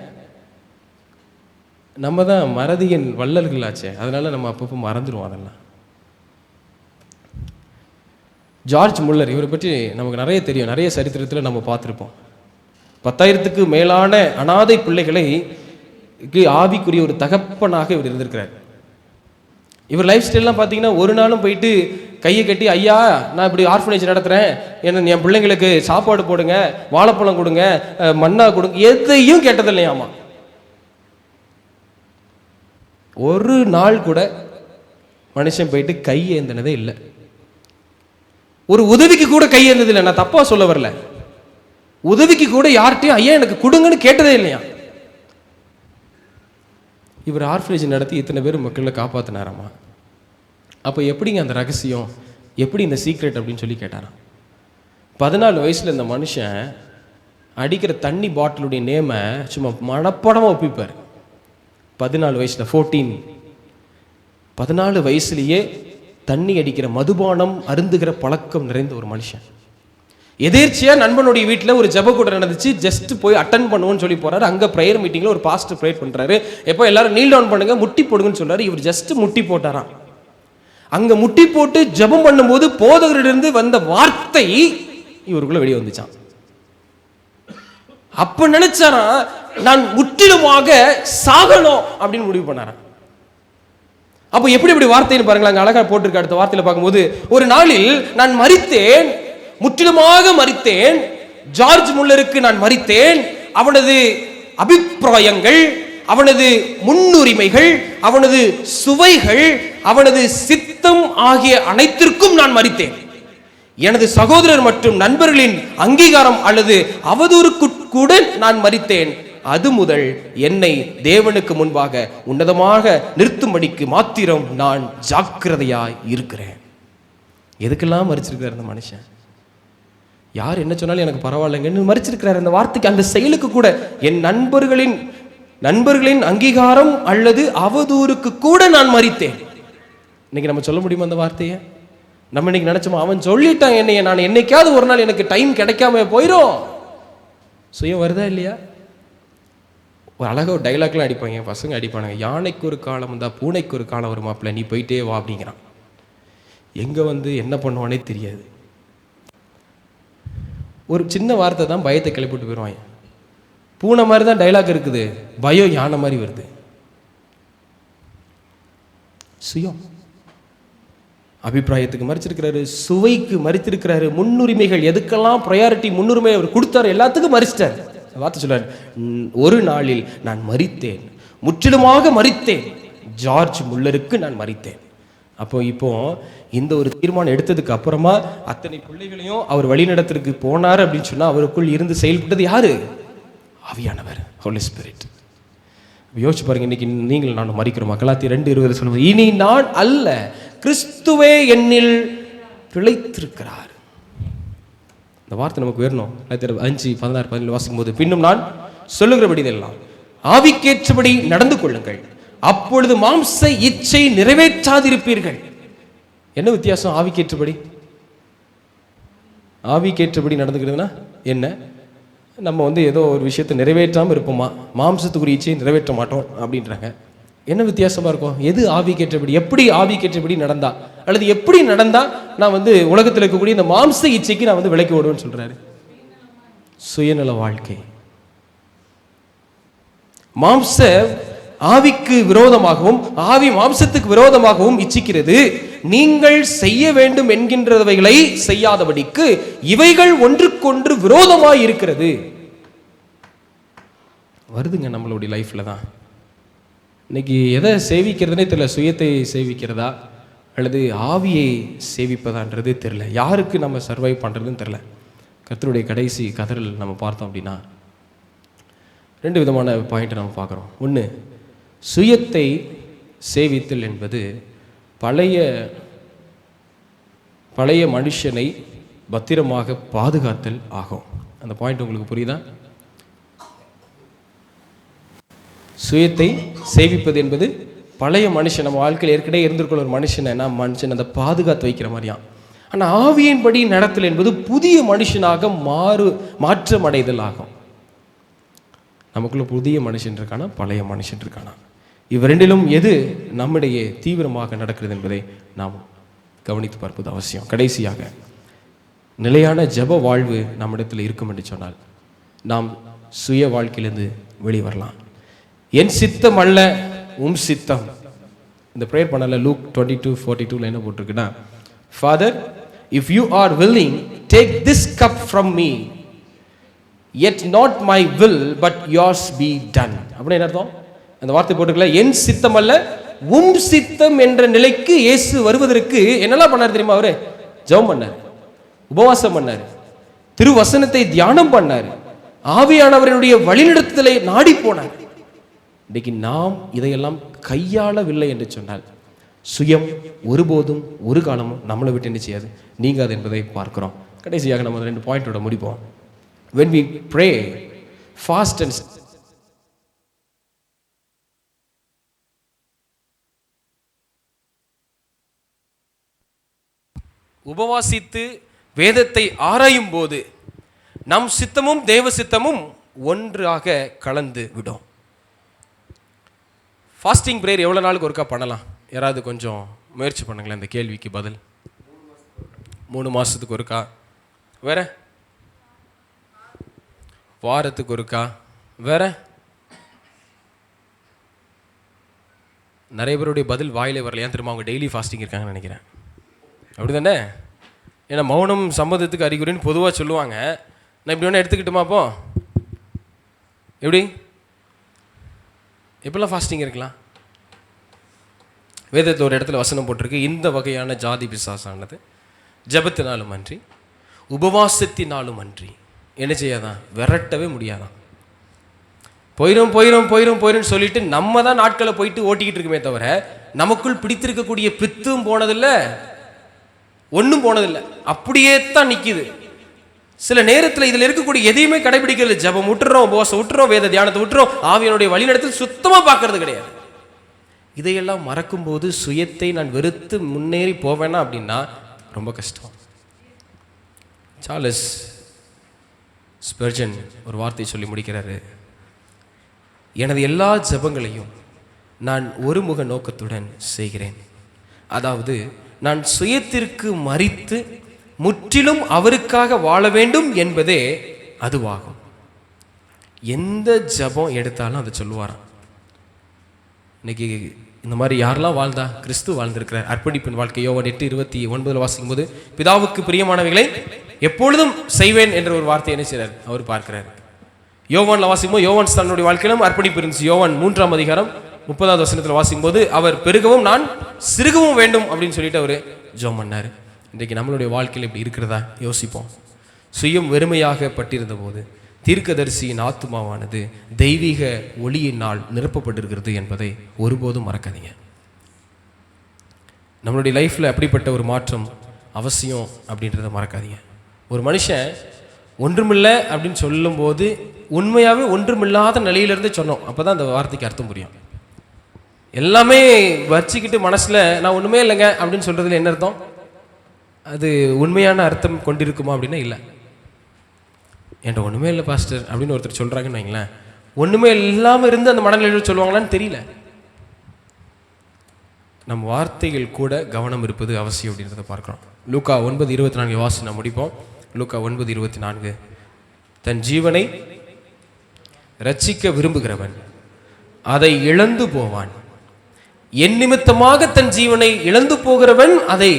நம்ம தான் மறதியின் வள்ளல்களாச்சே, அதனால நம்ம அப்பப்போ மறந்துடுவோம் அதெல்லாம். ஜார்ஜ் முல்லர், இவரை பற்றி நமக்கு நிறைய தெரியும், நிறைய சரித்திரத்தில் நம்ம பார்த்துருப்போம். 10,000க்கு மேலான அனாதை பிள்ளைகளை ஆவிக்குரிய ஒரு தகப்பனாக இவர் இருந்திருக்கிறார். இவர் லைஃப் ஸ்டைல்லாம் பார்த்தீங்கன்னா ஒரு நாளும் போயிட்டு கையை கட்டி, ஐயா நான் இப்படி ஆர்ஃபனேஜ் நடத்துகிறேன், என்ன என் பிள்ளைங்களுக்கு சாப்பாடு போடுங்க, வாழைப்பழம் கொடுங்க, மண்ணா கொடுங்க, எதையும் கேட்டதில்லையாமா. ஒரு நாள் கூட மனுஷன் போயிட்டு கை ஏந்தினதே இல்லை. ஒரு உதவிக்கு கூட கை ஏந்தது இல்லை. நான் தப்பா சொல்ல வரல, உதவிக்கு கூட யார்கிட்டையும் ஐயா எனக்கு கொடுங்கன்னு கேட்டதே இல்லையா. இவர் ஆர்ஃபனேஜ் நடத்தி இத்தனை பேர் மக்களை காப்பாற்றினாராமா. அப்போ எப்படிங்க அந்த ரகசியம், எப்படி இந்த சீக்ரெட் அப்படின்னு சொல்லி கேட்டாராம். 14 வயசுல இந்த மனுஷன் அடிக்கிற தண்ணி பாட்டிலுடைய நேமை சும்மா மனப்படமாக ஒப்பிப்பார். 14 வயசுல 14 வயசுலேயே தண்ணி அடிக்கிற, மதுபானம் அருந்துகிற பழக்கம் நிறைந்த ஒரு மனுஷன். எதேர்ச்சியா நண்பனுடைய வீட்டில் ஒரு ஜெப கூட்டம் நடந்துச்சு, ஜஸ்ட் போய் அட்டன் பண்ணுவோன்னு சொல்லி போறாரு. அங்க ப்ரேயர் மீட்டிங்ல ஒரு பாஸ்டர் ப்ரேயர் பண்றாரு. எப்போ எல்லாரும் நீல் டவுன் பண்ணுங்க, முட்டி போடுங்கன்னு சொல்றாரு. இவர் ஜஸ்ட் முட்டி போட்டாராம். அங்க முட்டி போட்டு ஜெபம் பண்ணும்போது போதகரிலிருந்து வந்த வார்த்தை இவருக்குள்ள வெளியே வந்துச்சான். அப்ப நினைச்சாரா, நான் முற்றிலுமாக சாகணும் அப்படின்னு முடிவு பண்ணாராம். அப்போ எப்படி எப்படி வார்த்தைன்னு பாருங்களா, அங்க அழகா போட்டிருக்க. அடுத்த வார்த்தையில பார்க்கும்போது, ஒரு நாளில் நான் மரித்தேன், முற்றிலுமாக மரித்தேன். ஜார்ஜ் முல்லருக்கு நான் மரித்தேன். அவனது அபிப்பிராயங்கள், அவனது முன்னுரிமைகள், அவனது சுவைகள், அவனது சித்தம் ஆகிய அனைத்திற்கும் நான் மரித்தேன். எனது சகோதரர் மற்றும் நண்பர்களின் அங்கீகாரம் அல்லது அவதூறுக்கு கூட நான் மரித்தேன். அது முதல் என்னை தேவனுக்கு முன்பாக உன்னதமாக நிறுத்தும்படிக்கு மாத்திரம் நான் ஜாக்கிரதையாய் இருக்கிறேன். எதுக்கெல்லாம் மரிச்சிருக்கிறார் அந்த மனுஷன்? யார் என்ன சொன்னாலும் எனக்கு பரவாயில்லைங்கன்னு மரிச்சிருக்கிறார். அந்த வார்த்தைக்கு, அந்த செயலுக்கு கூட, என் நண்பர்களின் அங்கீகாரம் அல்லது அவதூறுக்கு கூட நான் மரித்தேன். இன்னைக்கு நம்ம சொல்ல முடியுமா அந்த வார்த்தையை? நம்ம இன்னைக்கு நினைச்சோமா, அவன் சொல்லிட்டான் என்னைய, நான் என்னைக்காவது ஒரு நாள் எனக்கு டைம் கிடைக்காம போயிடும். சுயம் வருதா இல்லையா? ஒரு அழகாக ஒரு டைலாக்லாம் அடிப்பாங்க, பசங்க அடிப்பானுங்க. யானைக்கு ஒரு காலம் வந்தா பூனைக்கு ஒரு காலம் வருமாப்பிள்ள, நீ போயிட்டே வா அப்படிங்கிறான். எங்கே வந்து என்ன பண்ணுவானே தெரியாது. ஒரு சின்ன வார்த்தை தான் பயத்தை கிளப்பிட்டு போயிடுவாங்க. பூனை மாதிரி தான் டைலாக் இருக்குது, பயம் யானை மாதிரி வருது. சுயம் அபிப்பிராயத்துக்கு மறிச்சிருக்கிறாரு, சுவைக்கு மறித்திருக்கிறாரு, முன்னுரிமைகள் எதுக்கெல்லாம் ப்ரையாரிட்டி முன்னுரிமை அவர் கொடுத்தாரு எல்லாத்துக்கும் மறிச்சிட்டார். வார்த்தை சொல்றாரு, ஒரு நாளில் நான் மரித்தேன், முற்றிலுமாக மரித்தேன், ஜார்ஜ் முல்லருக்கு நான் மரித்தேன். இப்போ இந்த ஒரு தீர்மானம் எடுத்ததுக்கு அப்புறமா அத்தனை பிள்ளைகளையும் அவர் வழிநடத்திற்கு போனார் அப்படின்னு சொன்னா, அவருக்குள் இருந்து செயல்பட்டது யாரு? ஆவியானவர், ஹோலி ஸ்பிரிட். யோசிச்சு பாருங்க, இன்னைக்கு நீங்கள் நான் மரிக்கிறோம். கலாத்தியர் 2:20 சொல்லுவோம், இனி நான் அல்ல, கிறிஸ்துவே என்னில் பிழைத்திருக்கிறார். இந்த வார்த்தை நமக்கு வரணும். 5:16-17 வாசிக்கும் போது, பின்னும் நான் சொல்லுகிறபடி இதெல்லாம் ஆவிக்கேற்றபடி நடந்து கொள்ளுங்கள், அப்பொழுது மாம்ச இச்சை நிறைவேற்றாதிருப்பீர்கள். என்ன வித்தியாசம்? ஆவிக்கேற்றபடி நடந்துக்கிறதுனா என்ன? நம்ம வந்து ஏதோ ஒரு விஷயத்தை நிறைவேற்றாமல் இருப்போமா, மாம்சத்துக்குரிய இச்சையை நிறைவேற்ற மாட்டோம் அப்படின்றாங்க. என்ன வித்தியாசமா இருக்கும்? எது ஆவிக்கேற்றபடி? எப்படி ஆவிக்கேற்றபடி நடந்தா, அல்லது எப்படி நடந்தா நான் வந்து உலகத்தில் இருக்கக்கூடிய இந்த மாம்ச இச்சைக்கு நான் வந்து விலக்கி ஓடுவேன்னு சொல்றாரு? சுயநல வாழ்க்கை. மாம்ச ஆவிக்கு விரோதமாகவும் ஆவி மாம்சத்துக்கு விரோதமாகவும் இச்சிக்கிறது. நீங்கள் செய்ய வேண்டும் என்கின்றவைகளை செய்யாதபடிக்கு இவைகள் ஒன்றுக்கொன்று விரோதமாய் இருக்கிறது. வருதுங்க நம்மளுடைய லைஃப்ல தான். இன்னைக்கு எதை சேவிக்கிறதுனே தெரியல. சுயத்தை சேவிக்கிறதா அல்லது ஆவியை சேவிப்பதான்றது தெரியல. யாருக்கு நம்ம சர்வைவ் பண்ணுறதுன்னு தெரியல. கர்த்தருடைய கடைசி கதறல் நம்ம பார்த்தோம் அப்படின்னா 2 விதமான பாயிண்ட் நம்ம பார்க்குறோம். ஒன்று, சுயத்தை சேவித்தல் என்பது பழைய மனுஷனை பத்திரமாக பாதுகாத்தல் ஆகும். அந்த பாயிண்ட் உங்களுக்கு புரியுதா? சுயத்தை சேவிப்பது என்பது பழைய மனுஷன், நம்ம வாழ்க்கையில் ஏற்கனவே இருந்திருக்கிற ஒரு மனுஷனை அந்த பாதுகாத்து வைக்கிற மாதிரியாம். ஆனால் ஆவியின்படி நடத்தல் என்பது புதிய மனுஷனாக மாற்றம் அடைதல் ஆகும். நமக்குள்ள புதிய மனுஷன் இருக்கானா, பழைய மனுஷன் இருக்கானா? இவ்விரண்டிலும் எது நம்மிடையே தீவிரமாக நடக்கிறது என்பதை நாம் கவனித்து பார்ப்பது அவசியம். கடைசியாக, நிலையான ஜெப வாழ்வு நம்மிடத்தில் இருக்கும் என்று சொன்னால் நாம் சுய வாழ்க்கையிலிருந்து வெளிவரலாம். என் சித்தம் அல்ல உம் சித்தம். இந்த ப்ரேயர் பண்ணல லூக் 22:42 என்ன போட்டிருக்குன்னா, father if you are willing take this cup from me, yet not my will but yours be done. அப்படின்னு என்ன அர்த்தம்? அந்த வார்த்தை போட்டுக்கல, என் சித்தம் அல்ல உம் சித்தம் என்ற நிலைக்கு இயேசு வருவதற்கு என்னெல்லாம் பண்ணார் தெரியுமா? அவரு ஜெபம் பண்ணார், உபவாசம் பண்ணார், திருவசனத்தை தியானம் பண்ணார், ஆவியானவருடைய வழிநடத்துதலை நாடி போனார். இன்றைக்கு நாம் இதையெல்லாம் கையாளவில்லை என்று சொன்னால் சுயம் ஒருபோதும் ஒரு காலமும் நம்மளை விட்டு என்ன செய்யாது, நீங்காது என்பதை பார்க்கிறோம். கடைசியாக நம்ம 2 பாயிண்டோட முடிப்போம். When we pray, fast and உபவாசித்து வேதத்தை ஆராயும் போது நம் சித்தமும் தேவ சித்தமும் ஒன்றாக கலந்து விடும். ஃபாஸ்டிங் ப்ரேயர் எவ்வளோ நாளுக்கு ஒருக்கா பண்ணலாம்? யாராவது கொஞ்சம் முயற்சி பண்ணுங்களேன் இந்த கேள்விக்கு பதில். 3 மாதத்துக்கு ஒருக்கா, வேற வாரத்துக்கு ஒருக்கா, வேற நிறைய பேருடைய பதில் வாயிலே வரல. ஏன் தெரியுமா? அவங்க டெய்லி ஃபாஸ்டிங் இருக்காங்கன்னு நினைக்கிறேன். அப்படி தானே? ஏன்னா மௌனம் சம்மதத்துக்கு அறிகுறின்னு பொதுவாக சொல்லுவாங்க. நான் இப்படி ஒன்று எடுத்துக்கிட்டுமா? அப்போ எப்படி எப்பெல்லாம் ஃபாஸ்டிங் இருக்கலாம்? வேதத்தில் ஒரு இடத்துல வசனம் போட்டிருக்கு, இந்த வகையான ஜாதி பிசாசானது ஜெபத்தினாலும் அன்றி உபவாசத்தினாலும் அன்றி என்ன செய்யாதான்? விரட்டவே முடியாதான். போயிடும் போயிடும் போயிடும் போயிடும் சொல்லிட்டு நம்ம தான் நாட்களை போயிட்டு ஓட்டிக்கிட்டு இருக்குமே தவிர நமக்குள் பிடித்திருக்கக்கூடிய பித்தும் போனதில்லை, ஒன்றும் போனதில்லை, அப்படியே தான் நிற்கிது. சில நேரத்தில் இதில் இருக்கக்கூடிய எதையுமே கடைபிடிக்கிறது. ஜபம் விட்டுறோம், உபவாசம் விட்டுறோம், வேத தியானத்தை விட்டுறோம், ஆவியனுடைய வழிநடத்தல் சுத்தமாக பார்க்கறது கிடையாது. இதையெல்லாம் மறக்கும்போது சுயத்தை நான் வெறுத்து முன்னேறி போவேனா அப்படின்னா ரொம்ப கஷ்டம். சார்லஸ் ஸ்பர்ஜன் ஒரு வார்த்தை சொல்லி முடிக்கிறாரு, எனது எல்லா ஜபங்களையும் நான் ஒருமுக நோக்கத்துடன் செய்கிறேன். அதாவது நான் சுயத்திற்கு மறித்து முற்றிலும் அவருக்காக வாழ வேண்டும் என்பதே அதுவாகும். எந்த ஜபம் எடுத்தாலும் அதை சொல்லுவாராம். இன்னைக்கு இந்த மாதிரி யாரெல்லாம் வாழ்ந்தா? கிறிஸ்து வாழ்ந்திருக்கிறார். அர்ப்பணிப்பின் வாழ்க்கை. யோவான் 8:29 வாசிக்கும் போது பிதாவுக்கு பிரியமானவைகளை எப்பொழுதும் செய்வேன் என்ற ஒரு வார்த்தை என்ன செய்றார்? அவர் பார்க்கிறார். யோவான்ல வாசிக்கும் போது யோவான் தன்னுடைய வாழ்க்கையிலும் அர்ப்பணிப்பு இருந்துச்சு. யோவான் 3:30 வாசிக்கும் போது அவர் பெருகவும் நான் சிறுகவும் வேண்டும் அப்படின்னு சொல்லிட்டு அவர் ஜெபம் பண்ணார். இன்றைக்கு நம்மளுடைய வாழ்க்கையில் இப்படி இருக்கிறதா யோசிப்போம். சுயம் வெறுமையாக பட்டிருந்த போது தீர்க்கதரிசியின் ஆத்துமாவானது தெய்வீக ஒளியினால் நிரப்பப்பட்டிருக்கிறது என்பதை ஒருபோதும் மறக்காதீங்க. நம்மளுடைய லைஃப்பில் அப்படிப்பட்ட ஒரு மாற்றம் அவசியம் அப்படின்றத மறக்காதீங்க. ஒரு மனுஷன் ஒன்றுமில்லை அப்படின்னு சொல்லும்போது உண்மையாகவே ஒன்றுமில்லாத நிலையிலிருந்து சொன்னோம், அப்போ தான் அந்த வார்த்தைக்கு அர்த்தம் புரியும். எல்லாமே வச்சுக்கிட்டு மனசில் நான் ஒன்றுமே இல்லைங்க அப்படின்னு சொல்கிறதுல என்ன அர்த்தம்? அது உண்மையான அர்த்தம் கொண்டிருக்குமா அப்படின்னா இல்லை. என்கிட்ட ஒன்றுமே இல்லை பாஸ்டர் அப்படின்னு ஒருத்தர் சொல்கிறாங்கன்னு வைங்களேன், ஒன்றுமே இல்லாமல் இருந்து அந்த மனநிலையில் சொல்லுவாங்களான்னு தெரியல. நம் வார்த்தைகள் கூட கவனம் இருப்பது அவசியம் அப்படின்றத பார்க்குறோம். லூக்கா 9:24 வாசி நாம் முடிப்போம். லூக்கா 9:24, தன் ஜீவனை இரட்சிக்க விரும்புகிறவன் அதை இழந்து போவான், என் நிமித்தமாக தன் ஜீவனை இழந்து போகிறவன் அதை.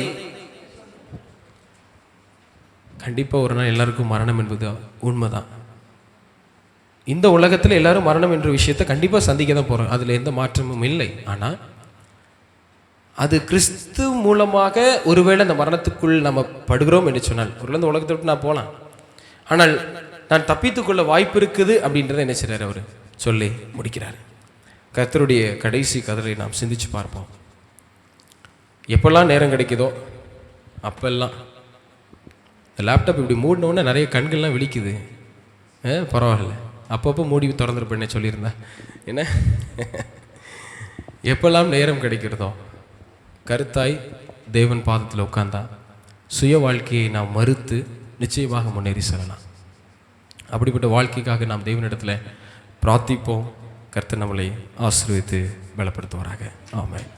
கண்டிப்பாக ஒரு நாள் எல்லாருக்கும் மரணம் என்பது உண்மைதான். இந்த உலகத்தில் எல்லாரும் மரணம் என்ற விஷயத்தை கண்டிப்பாக சந்திக்க தான் போகிறோம், அதில் எந்த மாற்றமும் இல்லை. ஆனால் அது கிறிஸ்து மூலமாக ஒருவேளை அந்த மரணத்துக்குள் நம்ம படுகிறோம் என்று சொன்னால் ஒரு இந்த உலகத்தை விட்டு நான் போகலாம், ஆனால் நான் தப்பித்துக்கொள்ள வாய்ப்பு இருக்குது அப்படின்றத என்ன செய்கிறார் அவர் சொல்லி முடிக்கிறார். கர்த்தருடைய கடைசி கதலை நாம் சிந்திச்சு பார்ப்போம். எப்பெல்லாம் நேரம் கிடைக்குதோ அப்பெல்லாம் லேப்டாப் இப்படி மூடினோடனே நிறைய கண்கள்லாம் விழிக்குது. பரவாயில்ல, அப்பப்போ மூடி திறந்துருப்பேன் சொல்லியிருந்தேன். என்ன எப்பெல்லாம் நேரம் கிடைக்கிறதோ கருத்தாய் தேவன் பாதத்தில் உட்கார்ந்தா சுய வாழ்க்கையை நாம் மறுத்து நிச்சயமாக முன்னேறி செல்லலாம். அப்படிப்பட்ட வாழ்க்கைக்காக நாம் தேவனிடத்தில் பிரார்த்திப்போம். கர்த்தர் நம்மளை ஆசீர்வதித்து பலப்படுத்துவாராக. ஆமென்.